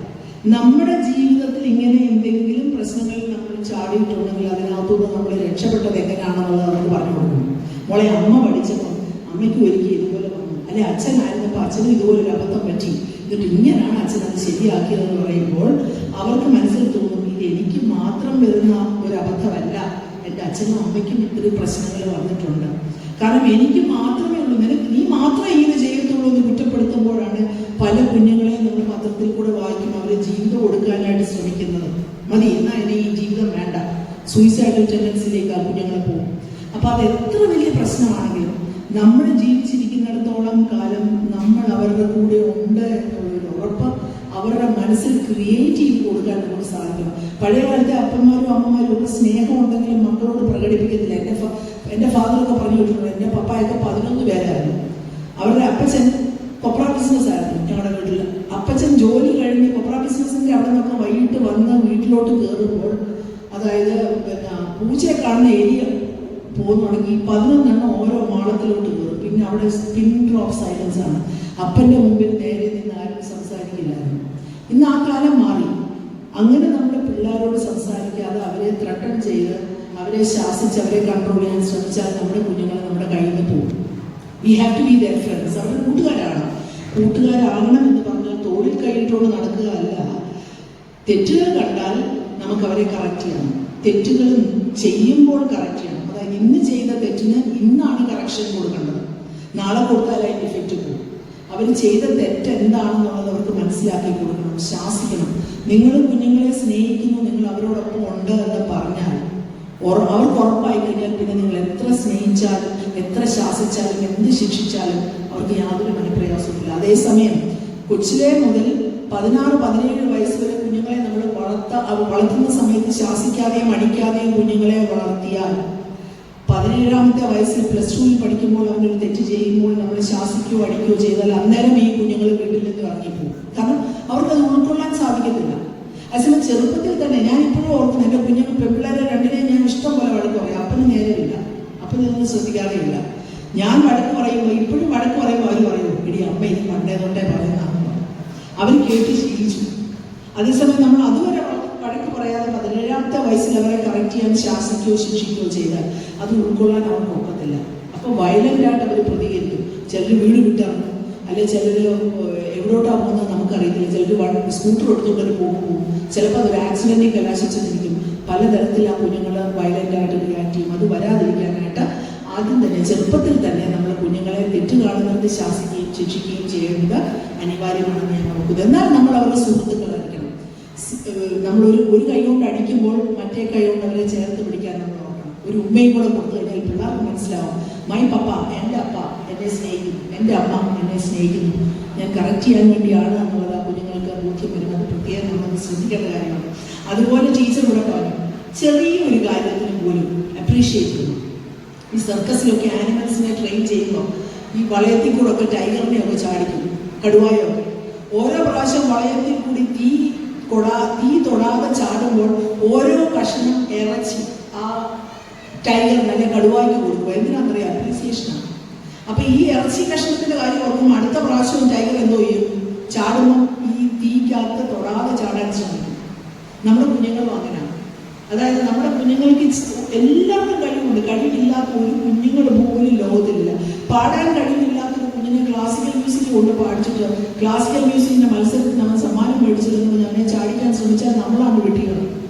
നമ്മുടെ ജീവിതത്തിൽ ഇങ്ങനെ എന്തെങ്കിലും പ്രശ്നങ്ങളിൽ നമ്മൾ ചാടിയിട്ടുണ്ടെങ്കിൽ അതിനകത്തുനിന്ന് നമ്മൾ രക്ഷപ്പെട്ടത് എങ്ങനെയാണെന്നുള്ളത് അവർക്ക് പറഞ്ഞു കൊടുക്കണം. മോളെ, അമ്മ പഠിച്ചപ്പോൾ അമ്മയ്ക്ക് ഒരിക്കൽ ഇതുപോലെ വന്നു, അല്ലെ അച്ഛനായിരുന്നപ്പോൾ അച്ഛനും ഇതുപോലെ ഒരു അബദ്ധം പറ്റി, എന്നിട്ട് ഇങ്ങനെയാണ് അച്ഛൻ അത് ശരിയാക്കിയതെന്ന് പറയുമ്പോൾ അവർക്ക് മനസ്സിൽ തോന്നും, ഇത് എനിക്ക് മാത്രം വരുന്ന ഒരു അബദ്ധമല്ല, എൻ്റെ അച്ഛനും അമ്മയ്ക്കും ഇത്രയും പ്രശ്നങ്ങൾ വന്നിട്ടുണ്ട്. കാരണം എനിക്ക് മാത്രമേ ഉള്ളൂ, നീ മാത്രമേ ഇങ്ങനെ ചെയ്യത്തുള്ളൂ എന്ന് കുറ്റപ്പെടുത്തുമ്പോഴാണ് പല കുഞ്ഞുങ്ങളെയും നമ്മൾ പത്രത്തിൽ കൂടെ വായിക്കും അവർ ജീവിതം കൊടുക്കാനായിട്ട് ശ്രമിക്കുന്നത്. മതി, എന്നാൽ ഇനി ഈ ജീവിതം വേണ്ട, സൂയിസൈഡൽ ടെൻഡൻസിയിലേക്ക് ആ കുഞ്ഞുങ്ങളെ പോകും. അപ്പൊ അത് എത്ര വലിയ പ്രശ്നമാണെങ്കിലും നമ്മൾ ജീവിച്ചിരിക്കുന്നിടത്തോളം കാലം നമ്മൾ അവരുടെ കൂടെ ഉണ്ട് എന്നുള്ളൊരു ഉറപ്പ് അവരുടെ മനസ്സിൽ ക്രിയേറ്റ് ചെയ്ത് കൊടുക്കാൻ നമുക്ക് സാധിക്കണം. പഴയ കാലത്തെ അപ്പന്മാരും അമ്മമാരും ഒക്കെ സ്നേഹം ഉണ്ടെങ്കിലും മക്കളോട് പ്രകടിപ്പിക്കത്തില്ല. എൻ്റെ ഫാദറൊക്കെ പറഞ്ഞു വിട്ടിട്ടുണ്ട്. എൻ്റെ പപ്പായൊക്കെ 11 പേരായിരുന്നു. അവരുടെ അപ്പച്ചൻ കൊപ്ര ബിസിനസ് ആയിരുന്നു ഞങ്ങളുടെ വീട്ടിൽ. അപ്പച്ചൻ ജോലി കഴിഞ്ഞ് കൊപ്ര ബിസിനസിന്റെ അവിടെ നിന്നൊക്കെ വൈകിട്ട് വന്ന് വീട്ടിലോട്ട് കയറുമ്പോൾ, അതായത് പൂച്ചയെ കാണുന്ന ഏരിയ പോകുന്നു തുടങ്ങി. 11 ഓരോ മാളത്തിലോട്ട് കയറും. പിന്നെ അവിടെ പിൻ ഡ്രോപ്പ് സൈലൻസ് ആണ്. അപ്പൻ്റെ മുമ്പിൽ നേരെ നിന്ന് ആരും സംസാരിക്കില്ലായിരുന്നു. ഇന്ന് ആ കാലം മാറി. അങ്ങനെ നമ്മുടെ പിള്ളേരോട് സംസാരിക്കാതെ അവരെ ത്രട്ടൺ ചെയ്ത് അവരെ ശാസിച്ച് അവരെ കൺട്രോൾ ചെയ്യാൻ ശ്രമിച്ചാൽ നമ്മുടെ കുഞ്ഞുങ്ങൾ നമ്മുടെ കയ്യിൽ നിന്ന് പോകും. We have to be their friends. അവരുടെ കൂട്ടുകാരാണ്. കൂട്ടുകാരാകണം എന്ന് പറഞ്ഞാൽ തോളിൽ കൈയിട്ടോട് നടക്കുക അല്ല. തെറ്റുകൾ കണ്ടാൽ നമുക്ക് അവരെ കറക്റ്റ് ചെയ്യണം. തെറ്റുകൾ ചെയ്യുമ്പോൾ കറക്റ്റ് ചെയ്യണം. അതായത് ഇന്ന് ചെയ്ത തെറ്റിന് ഇന്നാണ് കറക്ഷൻ കൊടുക്കേണ്ടത്. നാളെ കൊടുത്താൽ അതിൻ്റെ ഇഫക്റ്റ് പോകും. അവർ ചെയ്ത തെറ്റ് എന്താണെന്നുള്ളത് അവർക്ക് മനസ്സിലാക്കി കൊടുക്കണം, ശാസിക്കണം. നിങ്ങൾ കുഞ്ഞുങ്ങളെ സ്നേഹിക്കുന്നു, നിങ്ങൾ അവരോടൊപ്പം ഉണ്ട് എന്ന് പറഞ്ഞാൽ അവർക്ക് ഉറപ്പായി കഴിഞ്ഞാൽ പിന്നെ നിങ്ങൾ എത്ര സ്നേഹിച്ചാലും എത്ര ശാസിച്ചാലും എന്ത് ശിക്ഷിച്ചാലും അവർക്ക് യാതൊരു മനപ്രയാസമില്ല. അതേസമയം കൊച്ചിലെ മുതൽ 16-17 വയസ്സ് വരെ കുഞ്ഞുങ്ങളെ നമ്മൾ വളർത്തുന്ന സമയത്ത് ശാസിക്കാതെയും അടിക്കാതെയും കുഞ്ഞുങ്ങളെ വളർത്തിയാൽ 17ാമത്തെ വയസ്സിൽ +2 പഠിക്കുമ്പോൾ അവനൊരു തെറ്റ് ചെയ്യുമ്പോൾ നമ്മൾ ശാസിക്കുകയോ അടിക്കുകയോ ചെയ്താൽ അന്നേരം ഈ കുഞ്ഞുങ്ങൾ വീട്ടിൽ നിന്ന് ഇറങ്ങിപ്പോകും. കാരണം അവർക്കത് ഉൾക്കൊള്ളാൻ സാധിക്കത്തില്ല. അതേസമയം ചെറുപ്പത്തിൽ തന്നെ ഞാൻ ഇപ്പോഴും ഓർക്കുന്നു, എൻ്റെ കുഞ്ഞുങ്ങൾ പെൺപിള്ളേരെ രണ്ടിനെയും ഞാൻ ഇഷ്ടം പോലെ വഴക്ക് പറയും. അപ്പന് നേരമില്ല, അപ്പനൊന്നും ശ്രദ്ധിക്കാതെയില്ല. ഞാൻ വഴക്ക് പറയുമ്പോൾ ഇപ്പോഴും വഴക്ക് പറയുമ്പോൾ അവർ പറയും, എടി അമ്മ ഇത് പണ്ടേ തൊട്ടേ പറയുന്നതാണ്. അവർ കേട്ട് ശീലിച്ചു. അതേസമയം നമ്മൾ അതുവരെ വഴക്ക് പറയാതെ 17ാമത്തെ വയസ്സിൽ അവരെ കറക്റ്റ് ചെയ്യാൻ ശാസിക്കുകയോ ശിക്ഷിക്കുകയോ ചെയ്താൽ അത് ഉൾക്കൊള്ളാൻ അവർക്ക് ഒക്കത്തില്ല. അപ്പോൾ വയലൻ്റായിട്ട് അവർ പ്രതികരിക്കും. ചിലർ വീട് വിട്ടിറങ്ങും, അല്ലെങ്കിൽ ചിലർ എവിടോട്ടാണ് പോകുന്നത് നമുക്കറിയത്തില്ല. ചിലർ സ്കൂട്ടർ എടുത്തുകൊണ്ട് പോകും. ചിലപ്പോൾ അതൊരു ആക്സിഡൻറ്റിൽ കലാശിച്ചിരിക്കും. പലതരത്തിൽ ആ കുഞ്ഞുങ്ങൾ വയലൻ്റായിട്ട് റിയാക്ട് ചെയ്യും. അത് വരാതിരിക്കാനായിട്ട് ആദ്യം തന്നെ ചെറുപ്പത്തിൽ തന്നെ നമ്മൾ കുഞ്ഞുങ്ങളെ തെറ്റ് കാണുന്നത് ശാസിക്കുകയും ശിക്ഷിക്കുകയും ചെയ്യുന്നത് അനിവാര്യമാണെന്ന് ഞാൻ നോക്കുന്നത്. എന്നാൽ നമ്മൾ അവരുടെ സുഹൃത്തുക്കളായിരിക്കണം. നമ്മൾ ഒരു കൈ കൊണ്ട് അടിക്കുമ്പോൾ മറ്റേ കൈ കൊണ്ട് അവരെ ചേർത്ത് പിടിക്കാൻ നമ്മൾ നോക്കണം. ഒരു ഉമ്മയും കൂടെ കൊടുത്തു കഴിഞ്ഞാൽ പിള്ളേർക്ക് മനസ്സിലാവും, മൈ പപ്പ, എൻ്റെ അപ്പ എന്നെ സ്നേഹിക്കുന്നു, എൻ്റെ അമ്മ എന്നെ സ്നേഹിക്കുന്നു, ഞാൻ കറക്റ്റ് ചെയ്യാൻ വേണ്ടിയാണ് എന്നുള്ളത് ആ കുഞ്ഞുങ്ങൾക്ക് ബോധ്യം വരും. അത് പ്രത്യേകം നമ്മൾ ശ്രദ്ധിക്കേണ്ട കാര്യമാണ്. അതുപോലെ ടീച്ചർ കൂടെ പറഞ്ഞു, ചെറിയൊരു കാര്യത്തിന് പോലും അപ്രീഷിയേറ്റ് ചെയ്യണം. ഈ സർക്കസിലൊക്കെ ആനിമൽസിനെ ട്രെയിൻ ചെയ്യുമ്പോൾ ഈ വളയത്തിൽ കൂടെ ഒക്കെ ടൈഗറിനെ ഒക്കെ ചാടിക്കും, കടുവായൊക്കെ. ഓരോ പ്രാവശ്യം വളയത്തിൽ കൂടി തീ തൊടാതെ ചാടുമ്പോൾ ഓരോ കഷ്ണം ഇറച്ചി ആ ടൈഗറിന് അല്ലെങ്കിൽ കടുവായ്ക്ക് കൊടുക്കും. എന്തിനാണെന്നറിയാം? അപ്രീസിയേഷനാണ്. അപ്പൊ ഈ ഇറച്ചി കഷ്ണത്തിന്റെ കാര്യം ഓർക്കുമ്പോൾ അടുത്ത പ്രാവശ്യം ടൈഗർ എന്തോ ചെയ്യും? ചാടുമ്പോൾ ഈ തീക്കകത്ത് തൊടാതെ ചാടാൻ ശ്രമിക്കും. നമ്മുടെ കുഞ്ഞുങ്ങളും അങ്ങനെയാണ്. അതായത് നമ്മുടെ കുഞ്ഞുങ്ങൾക്ക് എല്ലാവർക്കും കഴിവുണ്ട്. കഴിവില്ലാത്ത ഒരു കുഞ്ഞുങ്ങൾ പോലും ലോകത്തിലില്ല. പാടാൻ കഴിവില്ലാത്തൊരു കുഞ്ഞിനെ ക്ലാസിക്കൽ മ്യൂസിക് കൊണ്ട് പാടിച്ചിട്ട് ക്ലാസിക്കൽ മ്യൂസിക്കിന്റെ മത്സരത്തിൽ നമ്മൾ സമ്മാനം മേടിച്ചിരുന്നത് അവനെ ചാടിക്കാൻ ശ്രമിച്ചാൽ നമ്മളാണ് വിട്ടിയത്.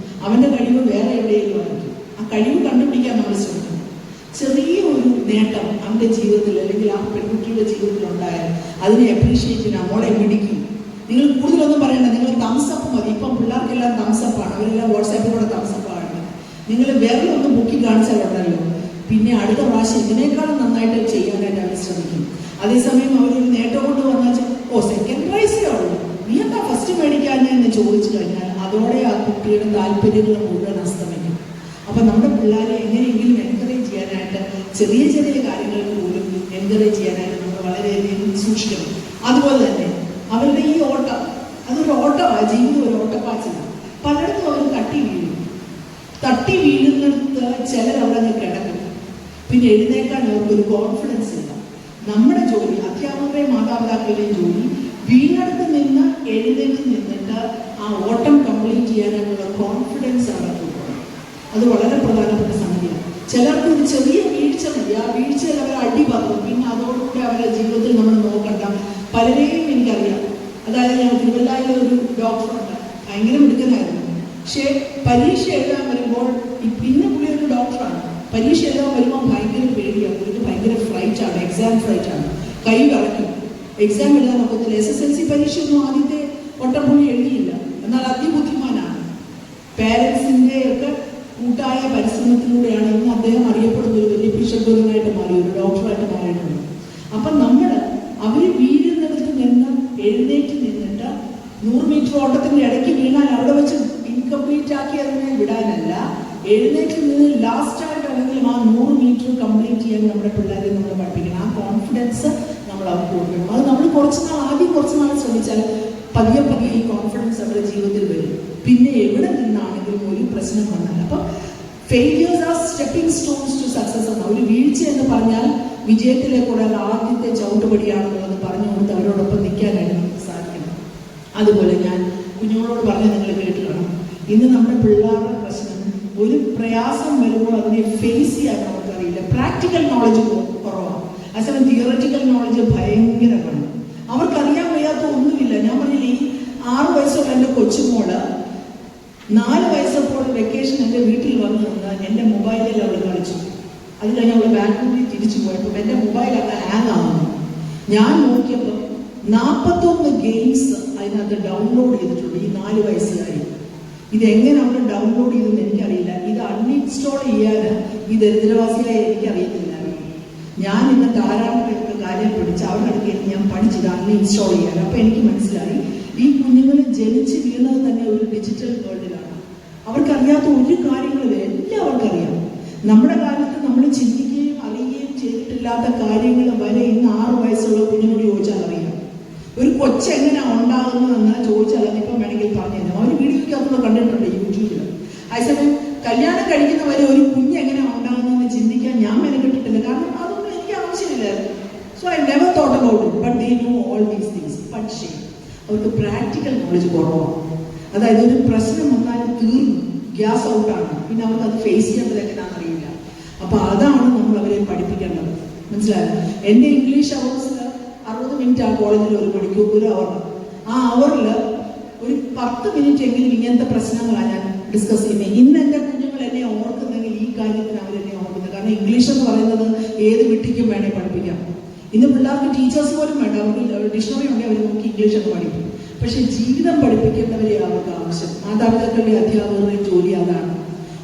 അവന്റെ കഴിവ് വേറെ എവിടെയെങ്കിലും ആയിരിക്കും. ആ കഴിവ് കണ്ടുപിടിക്കാൻ നമ്മൾ ശ്രമിക്കണം. ചെറിയൊരു നേട്ടം അവന്റെ ജീവിതത്തിൽ അല്ലെങ്കിൽ ആ പെൺകുട്ടിയുടെ ജീവിതത്തിൽ ഉണ്ടായാൽ അതിനെ അപ്രീഷിയേറ്റ് ചെയ്യാൻ മോളെ പിടിക്കും. നിങ്ങൾ കൂടുതലൊന്നും പറയണ്ട, നിങ്ങൾ തംസപ്പ് മതി. ഇപ്പം പിള്ളേർക്കെല്ലാം തംസപ്പാണ്, അവരെല്ലാം വാട്സാപ്പിലൂടെ തംസപ്പാണ്. നിങ്ങൾ വേറെ ഒന്ന് ബുക്കി കാണിച്ചാലുണ്ടല്ലോ പിന്നെ അടുത്ത പ്രാവശ്യം ഇതിനേക്കാളും നന്നായിട്ട് ചെയ്യാനായിട്ട് അവർ ശ്രമിക്കും. അതേസമയം അവരൊരു നേട്ടം കൊണ്ട് വന്നാൽ സെക്കൻഡ് പ്രൈസേ ഉള്ളൂ, നീ എന്താ ഫസ്റ്റ് മേടിക്കാഞ്ഞ എന്ന് ചോദിച്ചു കഴിഞ്ഞാൽ അതോടെ ആ കുട്ടിയുടെ താല്പര്യങ്ങൾ മുഴുവൻ അസ്തമിക്കും. അപ്പൊ നമ്മുടെ പിള്ളേരെ എങ്ങനെയെങ്കിലും എൻകറേജ് ചെയ്യാനായിട്ട് ചെറിയ ചെറിയ കാര്യങ്ങൾക്ക് പോലും എൻകറേജ് ചെയ്യാനായിട്ട് നമ്മൾ വളരെയധികം സൂക്ഷിക്കണം. അതുപോലെ തന്നെ അവരുടെ ഈ ഓട്ടം, അതൊരു ഓട്ടമാണ്. ജീവിതം ഒരു ഓട്ടപ്പാച്ചിലാണ്. പലയിടത്തും അവർ തട്ടി വീഴുന്നിടത്ത് ചിലരവിടെ കിടക്കും. പിന്നെ എഴുന്നേക്കാൻ അവർക്കൊരു കോൺഫിഡൻസ് ഇല്ല. നമ്മുടെ ജോലി, അധ്യാപകരുടെയും മാതാപിതാക്കളുടെയും ജോലി, വീണെടുത്ത് നിന്ന് എഴുന്നേറ്റ് നിന്നിട്ട് ആ ഓട്ടം കംപ്ലീറ്റ് ചെയ്യാനുള്ള കോൺഫിഡൻസ് അവർക്ക് കൊടുക്കണം. അത് വളരെ പ്രധാനപ്പെട്ട സംഗതിയാണ്. ചിലർക്ക് ഒരു ചെറിയ വീഴ്ച മതി, ആ വീഴ്ചയിൽ അവർ അടി പറഞ്ഞു, പിന്നെ അതോടുകൂടി അവരുടെ ജീവിതത്തിൽ നമ്മൾ നോക്കണ്ട. പലരെയും എനിക്കറിയാം. അതായത് ഞാൻ തിരുവല്ലായിലെ ഒരു ഡോക്ടറുണ്ട്, ഭയങ്കര മിടുക്കനായിരുന്നു. പക്ഷേ പരീക്ഷ എഴുതാൻ വരുമ്പോൾ പിന്നെ പുള്ളി ഒരു ഡോക്ടറാണ്. പരീക്ഷ എഴുതാൻ വരുമ്പോൾ ഭയങ്കര പേടിയാണ്, പുള്ളിക്ക് ഭയങ്കര ഫ്ലൈറ്റാണ്, എക്സാം ഫ്ലൈറ്റാണ്, കൈ വിറയ്ക്കും. എക്സാം എഴുതാൻ നോക്കത്തില്ല. SSLC പരീക്ഷ ഒന്നും ആദ്യത്തെ ഒട്ടം പുള്ളി എഴുതിയില്ല, എന്നാൽ അതിബുദ്ധിമാനാണ്. പേരൻസിൻ്റെ ഒക്കെ കൂട്ടായ പരിശ്രമത്തിലൂടെയാണ് ഇന്ന് അദ്ദേഹം അറിയപ്പെടുന്ന ഒരു വലിയ ബിഷപ്പുകാരനായിട്ട് മാറി, ഒരു ഡോക്ടറായിട്ട് മാറിയിട്ടുണ്ട്. അപ്പം നമ്മൾ അവർ വീഴുന്നിടത്ത് നിന്ന് എഴുന്നേറ്റ് നിന്നിട്ട് 100 മീറ്റർ ഓട്ടത്തിൻ്റെ ഇടയ്ക്ക് വീണാൽ അവിടെ വെച്ച് ഇൻകംപ്ലീറ്റ് ആക്കി അതിനെ വിടാനല്ല, എഴുന്നേറ്റ് നിന്ന് ലാസ്റ്റായിട്ട് അല്ലെങ്കിൽ ആ 100 മീറ്റർ കംപ്ലീറ്റ് ചെയ്യാൻ നമ്മുടെ പിള്ളേരെ നമ്മൾ പഠിപ്പിക്കണം. ആ കോൺഫിഡൻസ് നമ്മൾ അവർക്ക് കൊടുക്കണം. അത് നമ്മൾ ആദ്യം കുറച്ച് നാൾ ശ്രമിച്ചാൽ പതിയെ ഈ കോൺഫിഡൻസ് അവരുടെ ജീവിതത്തിൽ വരും. പിന്നെ എവിടെ നിന്നാണെങ്കിലും ഒരു പ്രശ്നം വന്നാൽ അപ്പം failures are stepping stones to success എന്ന ഒരു വീഴ്ച എന്ന് പറഞ്ഞാൽ വിജയത്തിലേക്കുള്ള ആദ്യത്തെ ചവിട്ടുപടിയാണെന്നുള്ളത് പറഞ്ഞു കൊടുത്ത് അവരോടൊപ്പം നിൽക്കാനായിട്ട് നമുക്ക് സാധിക്കണം. അതുപോലെ ഞാൻ കുഞ്ഞുങ്ങളോട് പറഞ്ഞ് നിങ്ങൾ കേട്ട് കാണും, ഇന്ന് നമ്മുടെ പിള്ളേരുടെ പ്രശ്നം ഒരു പ്രയാസം വരുമ്പോൾ അതിനെ ഫേസ് ചെയ്യാൻ അവർക്കറിയില്ല. പ്രാക്ടിക്കൽ നോളജ് കുറവാണ്, അതേസമയം തിയററ്റിക്കൽ നോളജ് ഭയങ്കരമാണ്. അവർക്കറിയാൻ വയ്യാത്ത ഒന്നുമില്ല. ഞാൻ പറഞ്ഞില്ല, ഈ 6 വയസ്സുള്ള എൻ്റെ കൊച്ചുമോള് 4 വയസ്സപ്പോൾ വെക്കേഷൻ എൻ്റെ വീട്ടിൽ വന്നു നിന്ന് എൻ്റെ മൊബൈലിൽ അവൾ കളിച്ചു. അത് കഴിഞ്ഞ് അവൾ ബാംഗ്ലൂരിൽ തിരിച്ചു പോയപ്പോൾ എൻ്റെ മൊബൈൽ അങ്ങ് ഹാങ് ആവുന്നു. ഞാൻ നോക്കിയപ്പോൾ 41 ഗെയിംസ് അതിനകത്ത് ഡൗൺലോഡ് ചെയ്തിട്ടുണ്ട് ഈ 4 വയസ്സുകാരി. ഇതെങ്ങനെ അവൾ ഡൗൺലോഡ് ചെയ്തെന്ന് എനിക്കറിയില്ല. ഇത് അൺഇൻസ്റ്റാൾ ചെയ്യാൻ ഈ ദരിദ്രവാസിയായ എനിക്കറിയത്തില്ലായിരുന്നു. ഞാൻ ഇന്ന് ധാരാളം പേർക്ക് കാര്യം പഠിച്ച് അവരുടെ അടുത്ത് ഞാൻ പഠിച്ചത് അൺഇൻസ്റ്റാൾ ചെയ്യാൻ. അപ്പം എനിക്ക് മനസ്സിലായി, ഈ കുഞ്ഞുങ്ങൾ ജനിച്ച് വീണത് തന്നെ ഒരു ഡിജിറ്റൽ വേൾഡിലാണ്. അവർക്കറിയാത്ത ഒരു കാര്യങ്ങളും എല്ലാവർക്കറിയാം. നമ്മുടെ കാലത്ത് നമ്മൾ ചിന്തിക്കുകയും അറിയുകയും ചെയ്തിട്ടില്ലാത്ത കാര്യങ്ങൾ വരെ ഇന്ന് 6 വയസ്സുള്ള കുഞ്ഞിനോട് ചോദിച്ചാൽ അറിയാം. ഒരു കൊച്ചെങ്ങനെയാണ് ഉണ്ടാകുന്നതെന്ന് ചോദിച്ചാൽ അതിപ്പം വേണമെങ്കിൽ പറഞ്ഞു തരാം. അവർ വീഡിയോയ്ക്കകത്ത് കണ്ടിട്ടുണ്ട് യൂട്യൂബിൽ. അതേസമയം കല്യാണം കഴിക്കുന്നവരെ ഒരു കുഞ്ഞ് എങ്ങനെയാണ് ഉണ്ടാകുന്നതെന്ന് ചിന്തിക്കാൻ ഞാൻ മെനക്കെട്ടിട്ടില്ല. കാരണം അതൊന്നും എനിക്ക് ആവശ്യമില്ലായിരുന്നു. So I never thought about it, but they know all these things. പക്ഷേ അവർക്ക് പ്രാക്ടിക്കൽ നോളജ് കുറവാണ്. അതായത് ഒരു പ്രശ്നം വന്നാൽ തീർന്നു, ഗ്യാസ് ഔട്ടാണ്, പിന്നെ അവർക്ക് അത് ഫേസ് ചെയ്യേണ്ടത് എങ്ങനെയാണെന്ന് അറിയില്ല. അപ്പൊ അതാണ് നമ്മൾ അവരെ പഠിപ്പിക്കേണ്ടത്. മനസ്സിലായോ? എൻ്റെ ഇംഗ്ലീഷ് അവേഴ്സിൽ 60 മിനിറ്റ് ആ കോളേജിൽ 1 മണിക്കൂർ, 1 അവർ. ആ അവറിൽ ഒരു 10 മിനിറ്റ് എങ്കിലും ഇങ്ങനത്തെ പ്രശ്നങ്ങളാണ് ഞാൻ ഡിസ്കസ് ചെയ്യുന്നത്. ഇന്ന് എൻ്റെ കുഞ്ഞുങ്ങൾ എന്നെ ഓർക്കുന്നെങ്കിൽ ഈ കാര്യത്തിന് അവരെന്നെ ഓർക്കുന്നത്. കാരണം ഇംഗ്ലീഷ് എന്ന് പറയുന്നത് ഏത് വിട്ടിക്കും വേണേ പഠിപ്പിക്കാം. ഇന്ന് പിള്ളേർക്ക് ടീച്ചേഴ്സ് പോലും വേണ്ട, അവർക്ക് ഡിക്ഷണറി ഉണ്ടെങ്കിൽ അവർ നോക്കി ഇംഗ്ലീഷ് ഒക്കെ പഠിക്കും. പക്ഷെ ജീവിതം പഠിപ്പിക്കേണ്ടവരെ അവർക്ക് ആവശ്യം. മാതാപിതാക്കളുടെ അധ്യാപകരുടെയും ജോലി അതാണ്.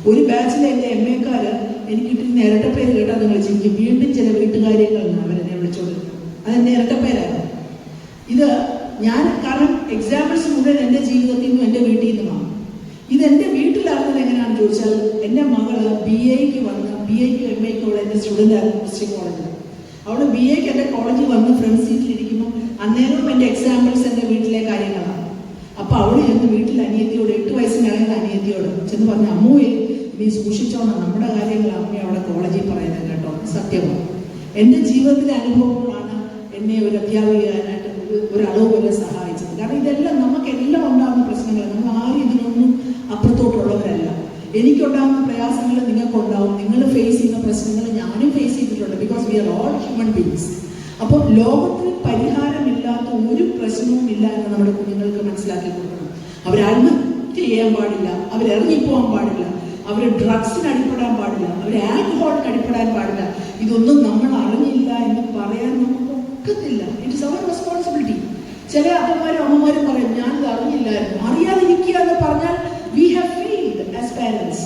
ഒരു ബാച്ചിലെ എൻ്റെ MA-ക്കാർ എനിക്ക് കിട്ടുന്ന ഇരട്ടപ്പേര് കേട്ടാൽ നിങ്ങൾ ചിരിക്കും. വീണ്ടും ചില വീട്ടുകാര്യങ്ങളാണ് അവരെന്നെ വിളിച്ചോണ്ടിരുന്നത്. അതെൻ്റെ ഇരട്ടപ്പേരാണ്. ഇത് ഞാൻ കാരണം എക്സാമ്പിൾസ് മുഴുവൻ എൻ്റെ ജീവിതത്തിൽ നിന്നും എൻ്റെ വീട്ടിൽ നിന്നുമാണ്. ഇതെൻ്റെ വീട്ടിലാകുന്നത് എങ്ങനെയാണെന്ന് ചോദിച്ചാൽ, എൻ്റെ മകള് BA-ക്ക് വന്ന് BA-ക്കും MA-ക്കും ഉള്ള എൻ്റെ സ്റ്റുഡൻ്റ് ആയിരുന്നു ക്രിസ്ത്യൻ കോളേജിൽ. അവൾ BA-ക്ക് എൻ്റെ കോളേജിൽ വന്ന് ഫ്രണ്ട് സീറ്റിലിരിക്കുമ്പോൾ അന്നേരവും എൻ്റെ എക്സാമ്പിൾസ് എൻ്റെ വീട്ടിലെ കാര്യങ്ങളാണ്. അപ്പോൾ അവൾ ചെന്ന് വീട്ടിൽ അനിയത്തിയോട്, 8 വയസ്സിനിടയിൽ അനിയത്തിയോട് ചെന്ന് പറഞ്ഞു, അമ്മൂയെ നീ സൂക്ഷിച്ചോണം, നമ്മുടെ കാര്യങ്ങൾ അമ്മ അവിടെ കോളേജിൽ പറയുന്നത് കേട്ടോ. സത്യമാണ്. എൻ്റെ ജീവിതത്തിലെ അനുഭവങ്ങളാണ് എന്നെ ഒരു അധ്യാപികയായിട്ട് ഒരളവ് വരെ സഹായിച്ചത്. കാരണം ഇതെല്ലാം നമുക്കെല്ലാം ഉണ്ടാകുന്ന പ്രശ്നങ്ങൾ. നമ്മൾ ആരും ഇതിനൊന്നും അപ്പുറത്തോട്ടുള്ളവരല്ല. എനിക്കുണ്ടാകുന്ന പ്രയാസങ്ങൾ നിങ്ങൾക്കുണ്ടാവും. നിങ്ങൾ ഫേസ് ചെയ്യുന്ന പ്രശ്നങ്ങൾ ഞാനും ഫേസ് ചെയ്തിട്ടുണ്ട്. Because we are all human beings. അപ്പോൾ ലോകത്തിൽ പരിഹാരമില്ലാത്ത ഒരു പ്രശ്നവും ഇല്ല എന്ന് നമ്മുടെ കുഞ്ഞുങ്ങൾക്ക് മനസ്സിലാക്കി കൊടുക്കണം. അവരാത്മഹത്യ ചെയ്യാൻ പാടില്ല, അവരിറങ്ങിപ്പോകാൻ പാടില്ല, അവർ ഡ്രഗ്സിന് അടിപ്പെടാൻ പാടില്ല, അവർ ആൽക്കഹോളിന് അടിപ്പെടാൻ പാടില്ല. ഇതൊന്നും നമ്മൾ അറിഞ്ഞില്ല എന്ന് പറയാൻ നമുക്ക് ഒക്കത്തില്ല. It is our responsibility. ചില അപ്പന്മാരും അമ്മമാരും പറയും, ഞാനിത് അറിഞ്ഞില്ലായിരുന്നു. അറിയാതിരിക്കുക എന്ന് പറഞ്ഞാൽ we have failed as parents.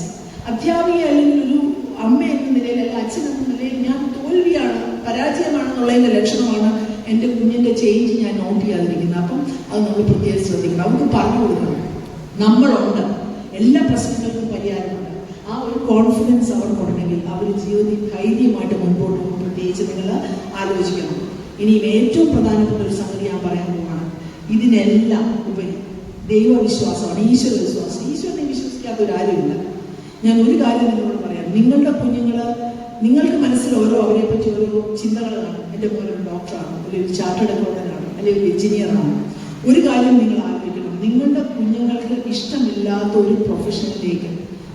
അധ്യാപിക അല്ലെങ്കിൽ ഒരു അമ്മ എന്ന നിലയിൽ, അല്ലെങ്കിൽ അച്ഛൻ എന്ന നിലയിൽ ഞാൻ തോൽവിയാണ്, പരാജയമാണെന്നുള്ളതിൻ്റെ ലക്ഷണമാണ് എൻ്റെ കുഞ്ഞിൻ്റെ ചേഞ്ച് ഞാൻ നോട്ട് ചെയ്യാതിരിക്കുന്നത്. അപ്പം അത് നമ്മൾ പ്രത്യേകം ശ്രദ്ധിക്കണം. അവർക്ക് പറഞ്ഞു കൊടുക്കണം, നമ്മളുണ്ട്, എല്ലാ പ്രശ്നങ്ങൾക്കും പരിഹാരമുണ്ട്. ആ ഒരു കോൺഫിഡൻസ് അവർക്കുണ്ടെങ്കിൽ അവർ ജീവിതത്തിൽ ധൈര്യമായിട്ട് മുൻപോട്ട് പോകും. പ്രത്യേകിച്ച് നിങ്ങൾ ആലോചിക്കണം. ഇനിയും ഏറ്റവും പ്രധാനപ്പെട്ട ഒരു സംഗതി ഞാൻ പറയാൻ പോവാണ്. ഇതിനെല്ലാം ഉപരി ദൈവവിശ്വാസമാണ്, ഈശ്വര വിശ്വാസം. ഈശ്വരനെ വിശ്വസിക്കാത്ത ഒരാരുമില്ല. ഞാൻ ഒരു കാര്യം നിങ്ങളോട് പറയാം. നിങ്ങളുടെ കുഞ്ഞുങ്ങൾ, നിങ്ങൾക്ക് മനസ്സിൽ അവരെ പറ്റി ഓരോ ചിന്തകൾ കാണും. എൻ്റെ പോലെ ഒരു ഡോക്ടറാണ്, ഒരു ചാർട്ടേഡ് അക്കൗണ്ടൻ്റാണ്, അല്ലെങ്കിൽ ഒരു എഞ്ചിനീയറാണ്. ഒരു കാര്യം നിങ്ങൾ ആലോചിക്കണം, നിങ്ങളുടെ കുഞ്ഞുങ്ങൾക്ക് ഇഷ്ടമില്ലാത്ത ഒരു പ്രൊഫഷനിലേക്ക്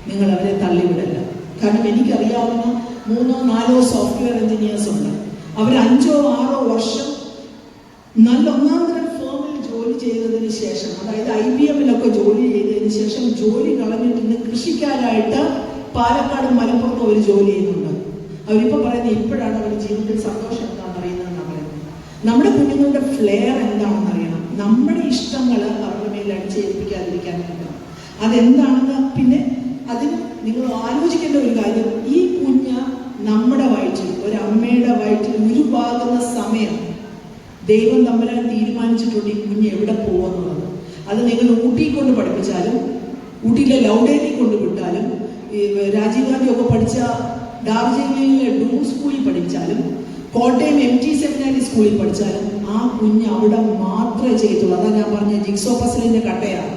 നിങ്ങൾ അവരെ തള്ളിവിടല്ല. കാരണം എനിക്കറിയാവുന്ന 3-4 സോഫ്റ്റ്വെയർ എഞ്ചിനീയേഴ്സ് ഉണ്ട്. അവർ 5-6 വർഷം നല്ല ഒന്നാന്തരം ഫേമിൽ ജോലി ചെയ്തതിന് ശേഷം, അതായത് IBM-ലൊക്കെ ജോലി ചെയ്തതിന് ശേഷം ജോലി കളഞ്ഞിട്ട് ഇന്ന് കൃഷിക്കാരായിട്ട് പാലക്കാട് മലപ്പുറത്ത് അവർ ജോലി ചെയ്യുന്നുണ്ട്. അവരിപ്പോൾ പറയുന്നത് ഇപ്പോഴാണ് അവർ ജീവിതത്തിൽ സന്തോഷം എന്താണെന്ന് അറിയുന്നതെന്നാണ് പറയുന്നത്. നമ്മുടെ കുഞ്ഞുങ്ങളുടെ ഫ്ലെയർ എന്താണെന്ന് അറിയണം. നമ്മുടെ ഇഷ്ടങ്ങൾ അവരുടെ മേൽ അടിച്ചേൽപ്പിക്കാതിരിക്കാൻ പറ്റണം. അതെന്താണെന്ന് പിന്നെ അതിന് നിങ്ങൾ ആലോചിക്കേണ്ട ഒരു കാര്യം, ഈ കുഞ്ഞ് നമ്മുടെ വയറ്റിൽ, ഒരമ്മയുടെ വയറ്റിൽ ഉരുവാകുന്ന സമയം ദൈവം തമ്പുരാൻ തീരുമാനിച്ചിട്ടുണ്ട് ഈ കുഞ്ഞ് എവിടെ പോകുമെന്നുള്ളത്. അത് നിങ്ങൾ ഊട്ടിയിൽ കൊണ്ട് പഠിപ്പിച്ചാലും, ഊട്ടിയിലെ ലൗഡേലി കൊണ്ട് വിട്ടാലും, രാജീവ് ഗാന്ധി ഒക്കെ പഠിച്ച ഡാർജിലിംഗിലെ ഡൂൺ സ്കൂളിൽ പഠിച്ചാലും, കോട്ടയം MT സെമിനാരി സ്കൂളിൽ പഠിച്ചാലും ആ കുഞ്ഞ് അവിടെ മാത്രമേ ചെയ്യത്തുള്ളൂ. അതാ ഞാൻ പറഞ്ഞ ജിക്സോ പസിലിന്റെ കട്ടയാണ്.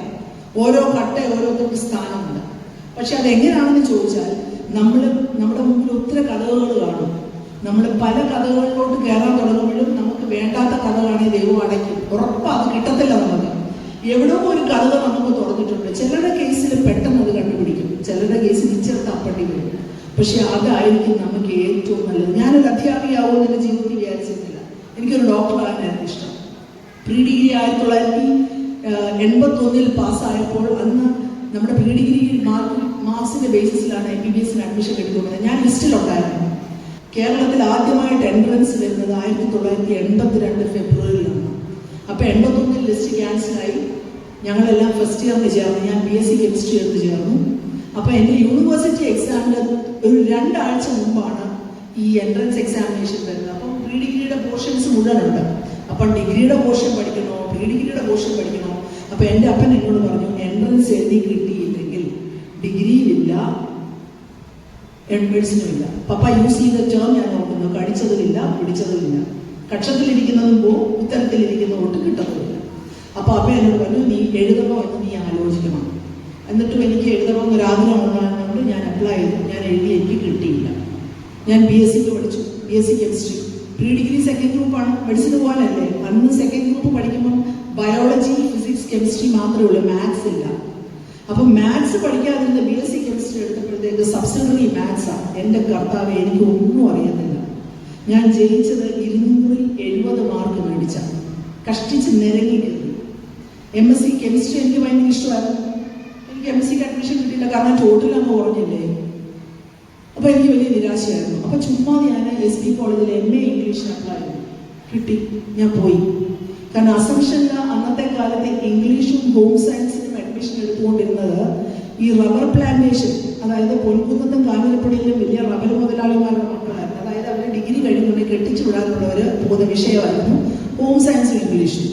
ഓരോ കട്ട ഓരോരുത്തർക്ക് സ്ഥാനമുണ്ട്. പക്ഷെ അതെങ്ങനെയാണെന്ന് ചോദിച്ചാൽ നമ്മുടെ മുമ്പിൽ ഒത്തിരി കഥകൾ കാണും. നമ്മൾ പല കഥകളിലോട്ട് കയറാൻ തുടങ്ങുമ്പോഴും നമുക്ക് വേണ്ടാത്ത കഥകളാണെങ്കിൽ ദൈവം അടയ്ക്കും. ഉറപ്പാണ്, അത് കിട്ടത്തില്ല. നമുക്ക് എവിടെയോ ഒരു കഥ നമുക്ക് തുറന്നിട്ടുണ്ട്. ചിലരുടെ കേസിൽ പെട്ടെന്ന് അത് കണ്ടുപിടിക്കും, ചിലരുടെ കേസിൽ ഇച്ചിരി തപ്പണ്ടി വരും. പക്ഷെ അതായിരിക്കും നമുക്ക് ഏറ്റവും നല്ലത്. ഞാനൊരു അധ്യാപികയാവുമെന്ന് എൻ്റെ ജീവിതത്തിൽ വിചാരിച്ചിരുന്നില്ല. എനിക്കൊരു ഡോക്ടറാകാനായിരുന്നു ഇഷ്ടം. പ്രീ ഡിഗ്രി 1981 പാസ്സായപ്പോൾ അന്ന് നമ്മുടെ പ്രീ ഡിഗ്രി മാർക്സിന്റെ ബേസിസിലാണ് MBBS അഡ്മിഷൻ എടുക്കുന്നത്. ഞാൻ ലിസ്റ്റിലുണ്ടായിരുന്നു. കേരളത്തിൽ ആദ്യമായിട്ട് എൻട്രൻസ് വരുന്നത് 1982 ഫെബ്രുവരിയിലാണ്. അപ്പോൾ 81 ലിസ്റ്റ് ക്യാൻസലായി. ഞങ്ങളെല്ലാം ഫസ്റ്റ് ഇയറിന് ചേർന്നു. ഞാൻ BSc കെമിസ്ട്രി എടുത്ത് ചേർന്നു. അപ്പോൾ എൻ്റെ യൂണിവേഴ്സിറ്റി എക്സാമിന് ഒരു 2 ആഴ്ച മുമ്പാണ് ഈ എൻട്രൻസ് എക്സാമിനേഷൻ വരുന്നത്. അപ്പം പ്രീ ഡിഗ്രിയുടെ പോർഷൻസ് മുഴുവനുണ്ട്. അപ്പം ഡിഗ്രിയുടെ പോർഷൻ പഠിക്കണോ, പ്രീ ഡിഗ്രിയുടെ പോർഷൻ പഠിക്കണോ? അപ്പോൾ എൻ്റെ അപ്പൻ എന്നോട് പറഞ്ഞു, എൻട്രൻസ് എഴുതി കിട്ടിയില്ലെങ്കിൽ ഡിഗ്രിയുമില്ല, മെഡിസിനും ഇല്ല. പപ്പ യൂസ് ചെയ്ത ടേം ഞാൻ നോക്കുന്നു, കടിച്ചതുമില്ല പിടിച്ചതുമില്ല, കക്ഷത്തിലിരിക്കുന്നതും പോവും, ഉത്തരത്തിലിരിക്കുന്ന ഒട്ട് കിട്ടത്തുമില്ല. അപ്പോൾ അപ്പ എന്നോട് പറഞ്ഞു, നീ എഴുതണോ എന്ന് നീ ആലോചിക്കണം. എന്നിട്ടും എനിക്ക് എഴുതണമെന്നൊരു ആഗ്രഹം ഉണ്ടാകുന്നതുകൊണ്ട് ഞാൻ അപ്ലൈ ചെയ്തു. ഞാൻ എഴുതി, എനിക്ക് കിട്ടിയില്ല. ഞാൻ BSc പഠിച്ചു, BSc chemistry. Pre degree second ഗ്രൂപ്പാണ്, മെഡിസിൻ പോകാനല്ലേ. അന്ന് സെക്കൻഡ് ഗ്രൂപ്പ് പഠിക്കുമ്പോൾ ബയോളജി, ഫിസിക്സ്, കെമിസ്ട്രി മാത്രമേ ഉള്ളൂ, മാത്സ് ഇല്ല. അപ്പം മാത്സ് പഠിക്കാതിരുന്ന BSc കെമിസ്ട്രി എടുത്തപ്പോഴത്തേക്ക് സബ്സിഡറി മാത്സാണ്. എൻ്റെ കർത്താവ്, എനിക്ക് ഒന്നും അറിയത്തില്ല. ഞാൻ ജയിച്ചത് 270 മാർക്ക് മേടിച്ച, കഷ്ടിച്ച് നിരങ്ങി കയറി. MSc കെമിസ്ട്രി എനിക്ക് ഭയങ്കര ഇഷ്ടമായിരുന്നു. എനിക്ക് MScക്ക് അഡ്മിഷൻ കിട്ടിയില്ല, കാരണം ടോട്ടൽ അങ്ങ് കുറഞ്ഞില്ലേ. അപ്പോൾ എനിക്ക് വലിയ നിരാശയായിരുന്നു. അപ്പോൾ ചുമ്മാ ഞാൻ SB കോളേജിൽ MA ഇംഗ്ലീഷിന് അപ്ലൈ ചെയ്തു. കിട്ടി, ഞാൻ പോയി. കാരണം അസംഷനിൽ അന്നത്തെ കാലത്ത് ഇംഗ്ലീഷും ഹോം സയൻസിനും അഡ്മിഷൻ എടുത്തുകൊണ്ടിരുന്നത് ഈ റബ്ബർ പ്ലാന്റേഷൻ, അതായത് പൊൻകുന്നത്തും കാഞ്ഞിരപ്പള്ളിയിലും വലിയ റബ്ബർ മുതലാളിമാരുടെ മക്കളായിരുന്നു. അതായത് അവർ ഡിഗ്രി കഴിയുന്നുണ്ടെങ്കിൽ കെട്ടിച്ചു വിടാനുള്ളവർ പോകുന്ന വിഷയമായിരുന്നു ഹോം സയൻസും ഇംഗ്ലീഷും.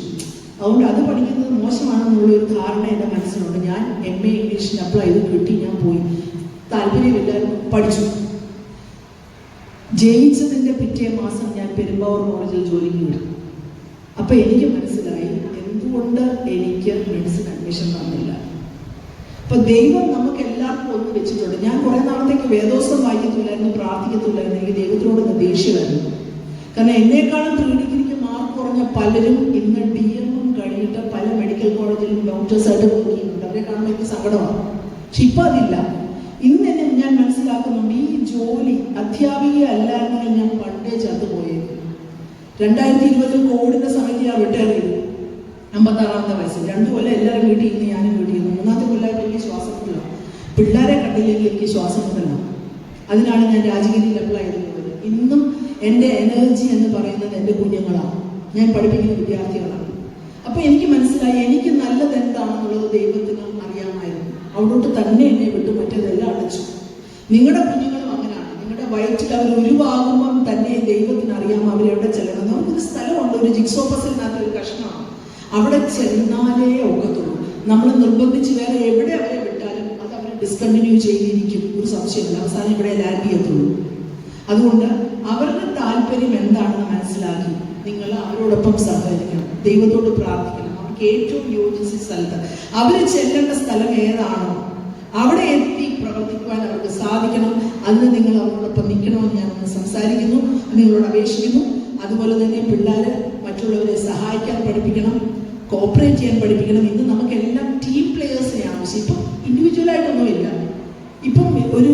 അതുകൊണ്ട് അത് പഠിക്കുന്നത് മോശമാണെന്നുള്ളൊരു ധാരണ എൻ്റെ മനസ്സിലുണ്ട്. ഞാൻ MA ഇംഗ്ലീഷിന് അപ്ലൈ ചെയ്ത് കിട്ടി, ഞാൻ പോയി. താല്പര്യമില്ലായിരുന്നു, പഠിച്ചു. ജയിച്ചതിൻ്റെ പിറ്റേ മാസം ഞാൻ പെരുമ്പാവൂർ കോളേജിൽ ജോലിക്ക് വിട്ടു. അപ്പം എനിക്ക് മനസ്സിലായി എന്തുകൊണ്ട് എനിക്ക് മെഡിസിൻ അഡ്മിഷൻ തന്നില്ല. അപ്പം ദൈവം നമുക്ക് എല്ലാവർക്കും ഒന്ന് വെച്ചിട്ടുണ്ട്. ഞാൻ കുറേ നാളത്തേക്ക് വേദോസ്തം വായിക്കത്തില്ലായിരുന്നു, പ്രാർത്ഥിക്കത്തില്ലായിരുന്നു. എനിക്ക് ദൈവത്തിനോട് ദേഷ്യമായിരുന്നു. കാരണം എന്നേക്കാളും പ്രീ ഡിഗ്രിക്ക് മാർക്ക് കുറഞ്ഞ പലരും ഇന്ന് DM കഴിഞ്ഞിട്ട് പല മെഡിക്കൽ കോളേജിലും ഡോക്ടേഴ്സായിട്ട് വർക്ക് ചെയ്യുന്നുണ്ട്. അവരെ കാണുമ്പോൾ എനിക്ക് സങ്കടമാണ്. പക്ഷെ ഇപ്പം അതില്ല. ഇന്ന് ഞാൻ മനസ്സിലാക്കുന്നുണ്ട്, ഈ ജോലി അധ്യാപിക അല്ലായിരുന്നെങ്കിൽ ഞാൻ പണ്ടേ ചത്തുപോയത്. 2020 കോവിഡിന്റെ സമയത്ത് ഞാൻ റിട്ടയർ ചെയ്തു, 56-ാമത്തെ വയസ്സിൽ. 2 കൊല്ലം എല്ലാവരും വീട്ടിൽ ഇരുന്ന് ഞാനും വീട്ടിൽ ഇരുന്നു. 3-ാമത്തെ കൊല്ലമായിട്ട് എനിക്ക് ശ്വാസം മുട്ടല. പിള്ളേരെ കണ്ടില്ലെങ്കിൽ എനിക്ക് ശ്വാസം മുട്ടല. അതിനാണ് ഞാൻ രാജഗിരിയിൽ അപ്ലൈ ചെയ്തിട്ടുള്ളത്. ഇന്നും എൻ്റെ എനർജി എന്ന് പറയുന്നത് എൻ്റെ കുഞ്ഞുങ്ങളാണ്, ഞാൻ പഠിപ്പിക്കുന്ന വിദ്യാർത്ഥികളാണ്. അപ്പോൾ എനിക്ക് മനസ്സിലായി, എനിക്ക് നല്ലത് എന്താണെന്നുള്ളത് ദൈവത്തിന് അറിയാമായിരുന്നു. അവിടോട്ട് തന്നെ എന്നെ വിട്ടു, മറ്റേതെല്ലാം അടച്ചു. നിങ്ങളുടെ കുഞ്ഞുങ്ങളും അങ്ങനെയാണ്. നിങ്ങളുടെ വയറ്റിൽ അവർ ഉരുവാകുമ്പം തന്നെ ദൈവത്തിന് അറിയാം അവരെവിടെ ചെല്ലണം. നമുക്കൊരു സ്ഥലമുണ്ട്, ഒരു ജിക്സോ പസിലിനകത്ത് ഒരു കഷ്ണമാണ്. അവിടെ ചെന്നാലേ ഒക്കത്തുള്ളൂ. നമ്മൾ നിർബന്ധിച്ച് വേറെ എവിടെ അവരെ വിട്ടാലും അത് അവർ ഡിസ്കണ്ടിന്യൂ ചെയ്തിരിക്കും, ഒരു സംശയമില്ല. അവസാനം ഇവിടെ ലാൻഡ് ചെയ്യത്തുള്ളൂ. അതുകൊണ്ട് അവരുടെ താല്പര്യം എന്താണെന്ന് മനസ്സിലാക്കി നിങ്ങൾ അവരോടൊപ്പം സഹകരിക്കണം, ദൈവത്തോട് പ്രാർത്ഥിക്കണം. അവർക്ക് ഏറ്റവും യോജിച്ച സ്ഥലത്ത് അവർ ചെല്ലേണ്ട സ്ഥലം ഏതാണോ അവിടെ എത്തി പ്രവർത്തിക്കുവാൻ അവർക്ക് സാധിക്കണം. അന്ന് നിങ്ങൾ അവരോടൊപ്പം നിൽക്കണമെന്ന് ഞാൻ സംസാരിക്കുന്നു, നിങ്ങളോട് അപേക്ഷിക്കുന്നു. അതുപോലെ തന്നെ പിള്ളേരെ മറ്റുള്ളവരെ സഹായിക്കാൻ പഠിപ്പിക്കണം, കോപ്പറേറ്റ് ചെയ്യാൻ പഠിപ്പിക്കണം. ഇന്ന് നമുക്കെല്ലാം ടീം പ്ലേയേഴ്സിനെ ആവശ്യം. ഇപ്പം ഇൻഡിവിജ്വലായിട്ടൊന്നുമില്ല. ഇപ്പം ഒരു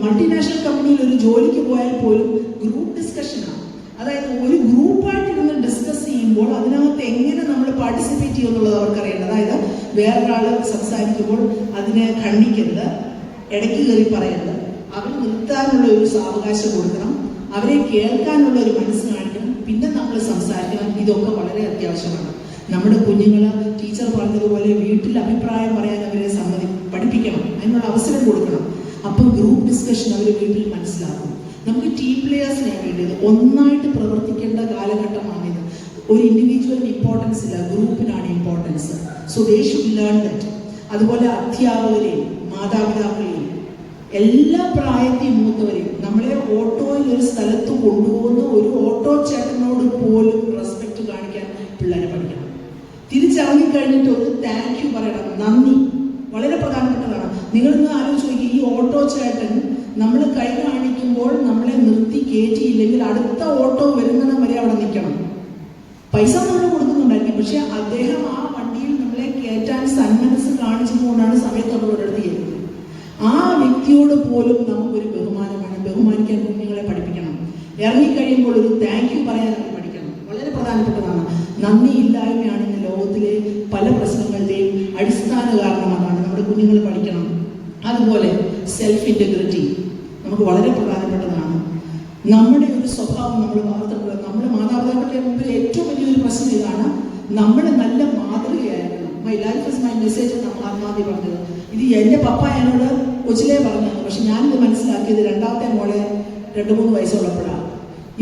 മൾട്ടിനാഷണൽ കമ്പനിയിൽ ഒരു ജോലിക്ക് പോയാൽ പോലും ഗ്രൂപ്പ് ഡിസ്കഷനാണ്. അതായത് ഒരു ഗ്രൂപ്പായിട്ടിരുന്ന് ഡിസ്കസ് ചെയ്യുമ്പോൾ അതിനകത്ത് എങ്ങനെ നമ്മൾ പാർട്ടിസിപ്പേറ്റ് ചെയ്യുമെന്നുള്ളത് അവർക്കറിയണം. അതായത് വേറൊരാൾ സംസാരിക്കുമ്പോൾ അതിനെ ഖണ്ഡിക്കരുത്, ഇടയ്ക്ക് കയറി പറയരുത്. അവർ നിർത്താനുള്ള ഒരു സാവകാശം കൊടുക്കണം, അവരെ കേൾക്കാനുള്ള ഒരു മനസ്സ് കാണിക്കണം, പിന്നെ നമ്മൾ സംസാരിക്കണം. ഇതൊക്കെ വളരെ അത്യാവശ്യമാണ്. നമ്മുടെ കുഞ്ഞുങ്ങൾ ടീച്ചർ പറഞ്ഞതുപോലെ വീട്ടിൽ അഭിപ്രായം പറയാൻ അവരെ പഠിപ്പിക്കണം, അതിനുള്ള അവസരം കൊടുക്കണം. അപ്പോൾ ഗ്രൂപ്പ് ഡിസ്കഷൻ അവർ വീട്ടിൽ മനസ്സിലാക്കും. നമുക്ക് ടീം പ്ലേയേഴ്സിനാണ് വേണ്ടത്. ഒന്നായിട്ട് പ്രവർത്തിക്കേണ്ട കാലഘട്ടമാണിത്. ഒരു ഇൻഡിവിജ്വലിന് ഇമ്പോർട്ടൻസ് ഇല്ല, ഗ്രൂപ്പിനാണ് importance. So they should learn that. അതുപോലെ അധ്യാപകരെയും മാതാപിതാക്കളെയും എല്ലാ പ്രായത്തെയും മൂത്തവരെയും നമ്മളെ ഓട്ടോയിൽ ഒരു സ്ഥലത്ത് കൊണ്ടുപോകുന്ന ഒരു ഓട്ടോ ചേട്ടനോട് പോലും റെസ്പെക്ട് കാണിക്കാൻ പിള്ളേരെ പഠിക്കണം. തിരിച്ചിറങ്ങിക്കഴിഞ്ഞിട്ട് ഒരു താങ്ക് യു പറയണം, നന്ദി വളരെ പ്രധാനപ്പെട്ടതാണ്. നിങ്ങളിന്ന് ആലോചിച്ച് നോക്കി, ഈ ഓട്ടോ ചേട്ടൻ നമ്മൾ കൈ കാണിക്കുമ്പോൾ നമ്മളെ നിർത്തി കയറ്റിയില്ലെങ്കിൽ അടുത്ത ഓട്ടോ വരുന്നിടം വരെ അവിടെ നിൽക്കണം. പൈസ നമ്മൾ കൊടുക്കുന്നുണ്ടായിരിക്കും, പക്ഷെ അദ്ദേഹം ആ വണ്ടിയിൽ നമ്മളെ കയറ്റാൻ സന്മനസ് കാണിച്ചതുകൊണ്ടാണ് സമയത്തുള്ളവരടുത്ത് ചെയ്യുന്നത്. ആ വ്യക്തിയോട് പോലും നമുക്കൊരു ബഹുമാനമാണ്. ബഹുമാനിക്കാൻ കുഞ്ഞുങ്ങളെ പഠിപ്പിക്കണം. ഇറങ്ങിക്കഴിയുമ്പോൾ ഒരു താങ്ക് യു പറയാൻ അവർ പഠിക്കണം. വളരെ പ്രധാനപ്പെട്ടതാണ്. നന്ദി ഇല്ലായ്മയാണ് ഇന്ന് ലോകത്തിലെ പല പ്രശ്നങ്ങളുടെയും അടിസ്ഥാന കാരണം. അതാണ് നമ്മുടെ കുഞ്ഞുങ്ങൾ പഠിക്കണം. അതുപോലെ സെൽഫ് ഇൻറ്റഗ്രിറ്റി നമുക്ക് വളരെ പ്രധാനപ്പെട്ടതാണ്. നമ്മുടെ ഒരു സ്വഭാവം നമ്മൾ വളർത്തുന്നത് നമ്മുടെ മാതാപിതാക്കളുടെ മുമ്പിൽ ഏറ്റവും വലിയൊരു പ്രശ്നം ഇതാണ്. നമ്മൾ നല്ല മാതൃകയായിരുന്നു. My life is my message എന്ന് മഹാത്മാഗാന്ധി പറഞ്ഞത്. ഇത് എൻ്റെ പപ്പ എന്നോട് കൊച്ചിലേ പറഞ്ഞത്. പക്ഷെ ഞാനിത് മനസ്സിലാക്കിയത് രണ്ടാമത്തെ മോളെ 2-3 വയസ്സുള്ളപ്പോഴാണ്.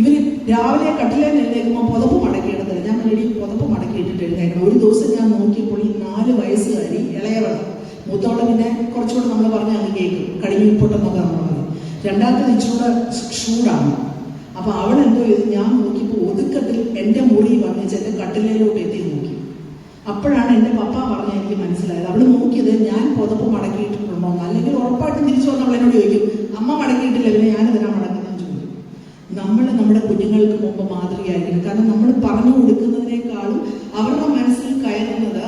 ഇവർ രാവിലെ കട്ടിലേൽ എഴുന്നേൽക്കുമ്പോൾ പുതപ്പ് മടക്കിയിടുന്നില്ല. ഞാൻ വേണ്ടി പുതപ്പ് മടക്കിയിട്ടിട്ട് എഴുന്നേക്കണം. ഒരു ദിവസം ഞാൻ നോക്കിയപ്പോൾ ഈ 4 വയസ്സുകാരി ഇളയവള്, മൂത്തോളം പിന്നെ കുറച്ചുകൂടെ നമ്മൾ പറഞ്ഞ് അങ്ങ് കേൾക്കും, കടിഞ്ഞു ഉൾപ്പെട്ടെന്നൊക്കെ നമ്മൾ പറയും. രണ്ടാമത്തെ ഇച്ചിലൂടെ ഷൂടാണ്. അപ്പൊ അവളെന്തോ ചെയ്തു, ഞാൻ നോക്കിയപ്പോൾ ഒതുക്കത്തിൽ എൻ്റെ മുറി വന്നിച്ച് എൻ്റെ കട്ടിലേലോട്ട് എത്തി നോക്കി. അപ്പോഴാണ് എൻ്റെ പപ്പ പറഞ്ഞ എനിക്ക് മനസ്സിലായത്. അവൾ നോക്കിയത് ഞാൻ പുതപ്പ് മടക്കിയിട്ടുണ്ടോ, അല്ലെങ്കിൽ ഉറപ്പായിട്ടും തിരിച്ചു വന്ന് അവളെന്നോട് ചോദിക്കും, അമ്മ മടക്കിയിട്ടില്ല, പിന്നെ ഞാനിതിനാ മടക്കുന്നതെന്ന് ചോദിക്കും. നമ്മൾ നമ്മുടെ കുഞ്ഞുങ്ങൾക്ക് മുമ്പ് മാതൃകയായിരിക്കണം. കാരണം നമ്മൾ പറഞ്ഞു കൊടുക്കുന്നതിനേക്കാളും അവരുടെ മനസ്സിൽ കയറുന്നത്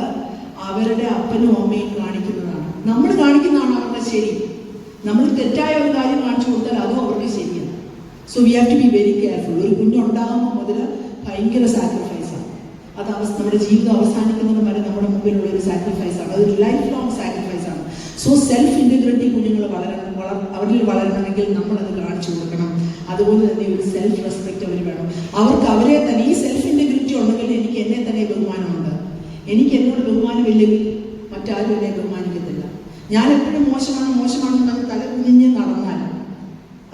അവരുടെ അപ്പനും അമ്മയും കാണിക്കുന്നതാണ്. നമ്മൾ കാണിക്കുന്നതാണ് അവരുടെ ശരി. നമ്മൾ തെറ്റായ ഒരു കാര്യം കാണിച്ചു കൊടുത്താൽ അതും അവരുടെ ശരിയാണ്. So we have to be very careful. ഒരു കുഞ്ഞുണ്ടാകുമ്പോൾ മുതൽ ഭയങ്കര സാക്രിഫൈസാണ്. അത് നമ്മുടെ ജീവിതം അവസാനിക്കുന്നത് വരെ നമ്മുടെ മുമ്പിലുള്ള ഒരു സാക്രിഫൈസാണ്. അതൊരു ലൈഫ് ലോങ് സാക്രിഫൈസാണ്. സോ സെൽഫ് ഇൻറ്റഗ്രിറ്റി കുഞ്ഞുങ്ങൾ അവരിൽ വളരണമെങ്കിൽ നമ്മളത് കാണിച്ചു കൊടുക്കണം. അതുപോലെ തന്നെ ഒരു സെൽഫ് റെസ്പെക്റ്റ് അവർ വേണം. അവർക്ക് അവരെ തന്നെ ഈ സെൽഫ് ഇൻറ്റഗ്രിറ്റി ഉണ്ടെങ്കിൽ എനിക്ക് എന്നെ തന്നെ ബഹുമാനമുണ്ട്. എനിക്ക് എന്നോട് ബഹുമാനമില്ലെങ്കിൽ മറ്റാരും എന്നെ ബഹുമാനിക്കത്തില്ല. ഞാൻ എപ്പോഴും മോശമാണെന്ന് പറഞ്ഞ് തല കുഞ്ഞിഞ്ഞ് നടന്നാൽ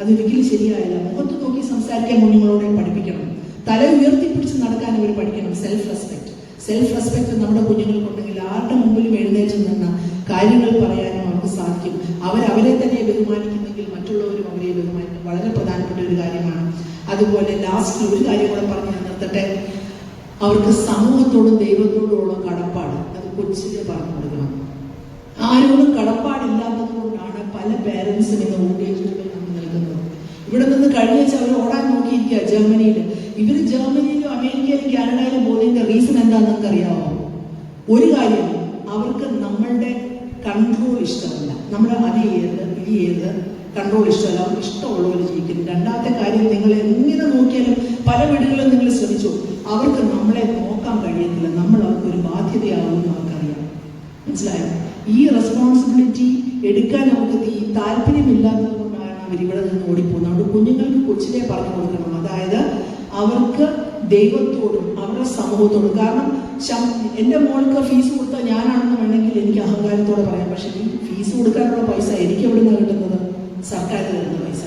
അതൊരിക്കലും ശരിയായില്ല. മുഖത്ത് നോക്കി സംസാരിക്കാൻ കുഞ്ഞുങ്ങളോടെ പഠിപ്പിക്കണം. തല ഉയർത്തിപ്പിടിച്ച് നടക്കാൻ അവർ പഠിക്കണം. സെൽഫ് റെസ്പെക്റ്റ് നമ്മുടെ കുഞ്ഞുങ്ങൾക്കുണ്ടെങ്കിൽ ആരുടെ മുമ്പിലും എഴുന്നേറ്റ് നിന്ന് കാര്യങ്ങൾ പറയാനും അവർക്ക് സാധിക്കും. അവരെ തന്നെ ബഹുമാനിക്കുന്നെങ്കിൽ മറ്റുള്ളവരും അവരെ ബഹുമാനിക്കും. വളരെ പ്രധാനപ്പെട്ട ഒരു കാര്യമാണ്. അതുപോലെ ലാസ്റ്റ് ഒരു കാര്യം കൂടെ പറഞ്ഞ് നിർത്തട്ടെ. അവർക്ക് സമൂഹത്തോടും ദൈവത്തോടുമുള്ള കടപ്പാട് അത് കൊച്ചിലെ പറഞ്ഞു കൊടുക്കണം. ആരോടും കടപ്പാടില്ലാത്തത് കൊണ്ടാണ് പല പേരൻസും ഇന്ന് ഓൾഡേജുകളിൽ നമ്മൾ നിൽക്കുന്നത്. ഇവിടെ നിന്ന് കഴിഞ്ഞ വെച്ചാൽ അവർ ഓടാൻ നോക്കിയിരിക്കുക ജർമ്മനിയിൽ. ഇവർ ജർമ്മനിയിലും അമേരിക്കയിലും കാനഡയിലും പോകുന്നതിന്റെ റീസൺ എന്താണെന്ന് നമുക്ക് അറിയാമോ? ഒരു കാര്യം, അവർക്ക് നമ്മളുടെ കൺട്രോൾ ഇഷ്ടമല്ല. നമ്മൾ അത് ചെയ്യരുത് കൺട്രോൾ ഇഷ്ടമല്ല. അവർക്ക് ഇഷ്ടമുള്ളവർ ജീവിക്കുന്നു. രണ്ടാമത്തെ കാര്യം, നിങ്ങൾ എങ്ങനെ നോക്കിയാലും പല വീടുകളിലും നിങ്ങൾ ശ്രമിച്ചു, അവർക്ക് നമ്മളെ നോക്കാൻ കഴിയത്തില്ല. നമ്മൾ അവർക്കൊരു ബാധ്യതയാകുമെന്ന് അവർക്കറിയാം. മനസ്സിലായോ? ഈ റെസ്പോൺസിബിലിറ്റി എടുക്കാൻ നമുക്ക് താല്പര്യമില്ലാത്തത് കൊണ്ടാണ് അവരിവിടെ നിന്ന് ഓടിപ്പോകുന്നത്. അതുകൊണ്ട് കുഞ്ഞുങ്ങൾക്ക് കൊച്ചിലെ പറഞ്ഞു കൊടുക്കണം. അതായത് അവർക്ക് ദൈവത്തോടും അവരുടെ സമൂഹത്തോടും. കാരണം എൻ്റെ മോൾക്ക് ഫീസ് കൊടുത്താൽ ഞാനാണെന്ന് വേണമെങ്കിൽ എനിക്ക് അഹങ്കാരത്തോടെ പറയാം. പക്ഷേ ഈ ഫീസ് കൊടുക്കാനുള്ള പൈസ എനിക്ക് എവിടുന്നാണ് കിട്ടുന്നത്? സർക്കാരിന് കിട്ടുന്ന പൈസ.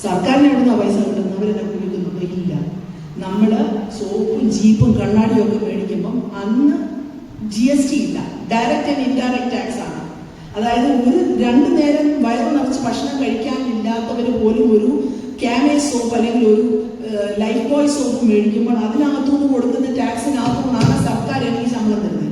സർക്കാരിന് എവിടുന്ന പൈസ കിട്ടുന്നത്? അവരെന്നെ കുളിക്കുന്നുണ്ട്? ഇല്ല. നമ്മൾ സോപ്പും ജീപ്പും കണ്ണാടിയും ഒക്കെ മേടിക്കുമ്പം അന്ന് GST ഇല്ല. ഡയറക്റ്റ് ആൻഡ് ഇൻഡയറക്റ്റ് ടാക്സ് ആണ്. അതായത് 2 നേരം വയറ് നിറച്ച് ഭക്ഷണം കഴിക്കാനില്ലാത്തവർ പോലും ഒരു ക്യാമേ സോപ്പ് അല്ലെങ്കിൽ ഒരു ലൈഫ് ബോയ് സോപ്പ് മേടിക്കുമ്പോൾ അതിനകത്തുനിന്ന് കൊടുക്കുന്ന ടാക്സിനകത്തുനിന്നാണ് സർക്കാർ എനിക്ക് ശമ്പളം തരുന്നത്.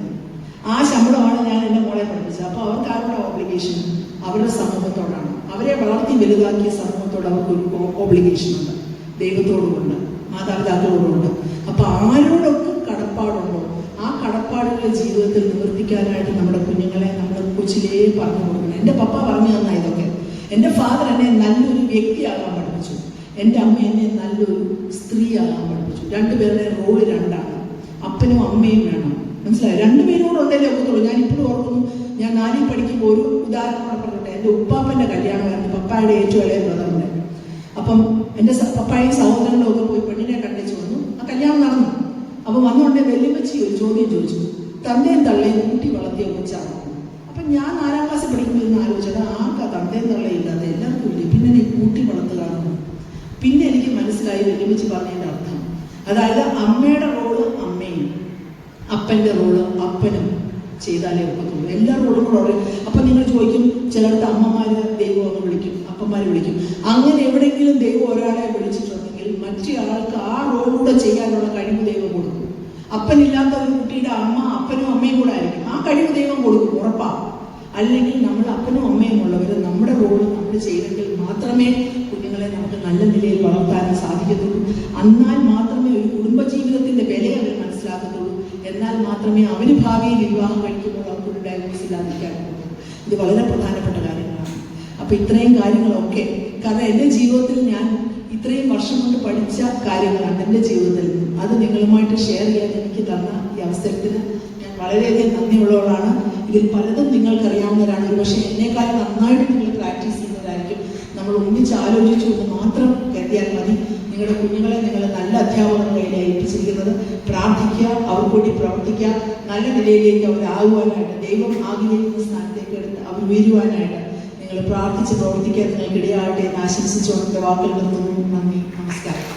ആ ശമ്പളമാണ് ഞാൻ എൻ്റെ മോളെ പഠിപ്പിച്ചത്. അപ്പോൾ അവർക്ക് ആരുടെ ഓബ്ലിഗേഷൻ? അവരുടെ സമൂഹത്തോടാണ്. അവരെ വളർത്തി വലുതാക്കിയ സമൂഹത്തോട് അവർക്കൊരു ഓബ്ലിഗേഷൻ ഉണ്ട്. ദൈവത്തോടുമുണ്ട്, മാതാപിതാക്കളോടുമുണ്ട്. അപ്പോൾ ആരോടൊക്കെ കടപ്പാടുണ്ടോ ആ കടപ്പാടുകളുടെ ജീവിതത്തിൽ നിവർത്തിക്കാനായിട്ട് നമ്മുടെ കുഞ്ഞുങ്ങളെ നമ്മൾ കൊച്ചിലേ പറഞ്ഞു കൊടുക്കണം. എൻ്റെ പപ്പ പറഞ്ഞു തന്ന ഇതൊക്കെ. എൻ്റെ ഫാദർ എന്നെ നല്ലൊരു വ്യക്തിയാകാൻ പഠിപ്പിച്ചു. എൻ്റെ അമ്മ എന്നെ നല്ലൊരു സ്ത്രീയാകാൻ പഠിപ്പിച്ചു. 2 പേരുടെ റോള് 2ആണ്. അപ്പനും അമ്മയും വേണം. മനസ്സിലായി? 2 പേരോട് ഉണ്ടല്ലേ ഒക്കത്തുള്ളൂ. ഞാൻ ഇപ്പോഴും ഓർക്കുന്നു, ഞാൻ 4ൽ പഠിക്കുമ്പോൾ ഒരു ഉദാഹരണം പറഞ്ഞിട്ട്, എൻ്റെ ഉപ്പാപ്പൻ്റെ കല്യാണമായിരുന്നു, പപ്പായുടെ ഏറ്റവും ഇളയ ബ്രദറിൻ്റെ. അപ്പം എൻ്റെ പപ്പായും സഹോദരങ്ങളും ഒക്കെ പോയി പെണ്ണിനെ കണ്ടിച്ചു വന്നു. ആ കല്യാണം നടന്നു. അപ്പോൾ വന്നുകൊണ്ടേ വെല്ലുവിളിച്ച് ഒരു ചോദ്യം ചോദിച്ചു, തന്തയും തള്ളയും കൂട്ടി വളർത്തിയ കൊച്ചാണ്. അപ്പം ഞാൻ 4ാം ക്ലാസ്സിൽ പഠിക്കുമ്പോൾ ഇന്ന് ആലോചിച്ചത്, ആർക്കാ തന്തയും തള്ളയും ഇല്ലാതെ? എല്ലാവർക്കും ഇല്ലേ. പിന്നെ നീ കൂട്ടി വളർത്തുകയാണെന്ന്. പിന്നെ എനിക്ക് മനസ്സിലായി വെല്ലുവിളിച്ച് പറഞ്ഞതിൻ്റെ അർത്ഥം. അതായത് അമ്മയുടെ റോള് അമ്മയും അപ്പൻ്റെ റോള് അപ്പനും ചെയ്താലേ ഒക്കത്തുള്ളൂ. എല്ലാ റോളും കൂടെ പറയും. അപ്പം നിങ്ങൾ ചോദിക്കും, ചിലർക്ക് അമ്മമാര് ദൈവം ഒന്ന് വിളിക്കും, അപ്പന്മാർ വിളിക്കും. അങ്ങനെ എവിടെയെങ്കിലും ദൈവം ഒരാളെ വിളിച്ചിട്ടുണ്ടെങ്കിൽ മറ്റേ ആൾക്ക് ആ റോളൂടെ ചെയ്യാനുള്ള കഴിവ് ദൈവം കൊടുക്കും. അപ്പനില്ലാത്ത ഒരു കുട്ടിയുടെ അമ്മ അപ്പനും അമ്മയും കൂടെ ആയിരിക്കും. ആ കഴിവ് ദൈവം കൊടുക്കും, ഉറപ്പാണ്. അല്ലെങ്കിൽ നമ്മൾ അപ്പനും അമ്മയും ഉള്ളവർ നമ്മുടെ റോള് താല്പര്യത്തോട് ചെയ്തെങ്കിൽ മാത്രമേ കുഞ്ഞുങ്ങളെ നമുക്ക് നല്ല നിലയിൽ വളർത്താൻ സാധിക്കത്തുള്ളൂ. എന്നാൽ മാത്രമേ ഒരു കുടുംബജീവിതത്തിന്റെ വില അവർ മനസ്സിലാക്കത്തുള്ളൂ. എന്നാൽ മാത്രമേ അവർ ഭാവിയിൽ വിവാഹം കഴിക്കുമ്പോൾ അവർക്കൊരു ഡൈവോഴ്സ് ഇല്ലാതിരിക്കാൻ പറ്റുള്ളൂ. ഇത് വളരെ പ്രധാനപ്പെട്ട കാര്യങ്ങളാണ്. അപ്പൊ ഇത്രയും കാര്യങ്ങളൊക്കെ കാരണം എൻ്റെ ജീവിതത്തിൽ ഞാൻ ഇത്രയും വർഷം കൊണ്ട് പഠിച്ച കാര്യങ്ങളാണ് എൻ്റെ ജീവിതത്തിൽ. അത് നിങ്ങളുമായിട്ട് ഷെയർ ചെയ്യാൻ എനിക്ക് തന്ന ഈ അവസരത്തിന് ഞാൻ വളരെയധികം നന്ദിയുള്ളവളാണ്. ഇതിൽ പലതും നിങ്ങൾക്കറിയാവുന്നവരാണ്. ഒരു പക്ഷേ എന്നേക്കാൾ നന്നായിട്ട് നിങ്ങൾ പ്രാക്ടീസ് ചെയ്യുന്നതായിരിക്കും. നമ്മൾ ഒന്നിച്ച് ആലോചിച്ചുകൊണ്ട് മാത്രം കരുതിയാൽ മതി. നിങ്ങളുടെ കുഞ്ഞുങ്ങളെ നിങ്ങൾ നല്ല അധ്യാപകരുടെ കയ്യിൽ ഏൽപ്പിച്ചിരിക്കുന്നത്. പ്രാർത്ഥിക്കുക, അവർക്ക് വേണ്ടി പ്രവർത്തിക്കുക, നല്ല നിലയിലേക്ക് അവരാകുവാനായിട്ട്, ദൈവം ആഗ്രഹിക്കുന്ന സ്ഥാനത്തേക്ക് എടുത്ത് അവർ ഉയരുവാനായിട്ട് നിങ്ങൾ പ്രാർത്ഥിച്ച് പ്രവർത്തിക്കാൻ നിങ്ങൾക്കിടയാകട്ടെ എന്ന് ആശംസിച്ചുകൊണ്ട് വാക്കുകൾ നിർത്തുന്നു. നന്ദി, നമസ്കാരം.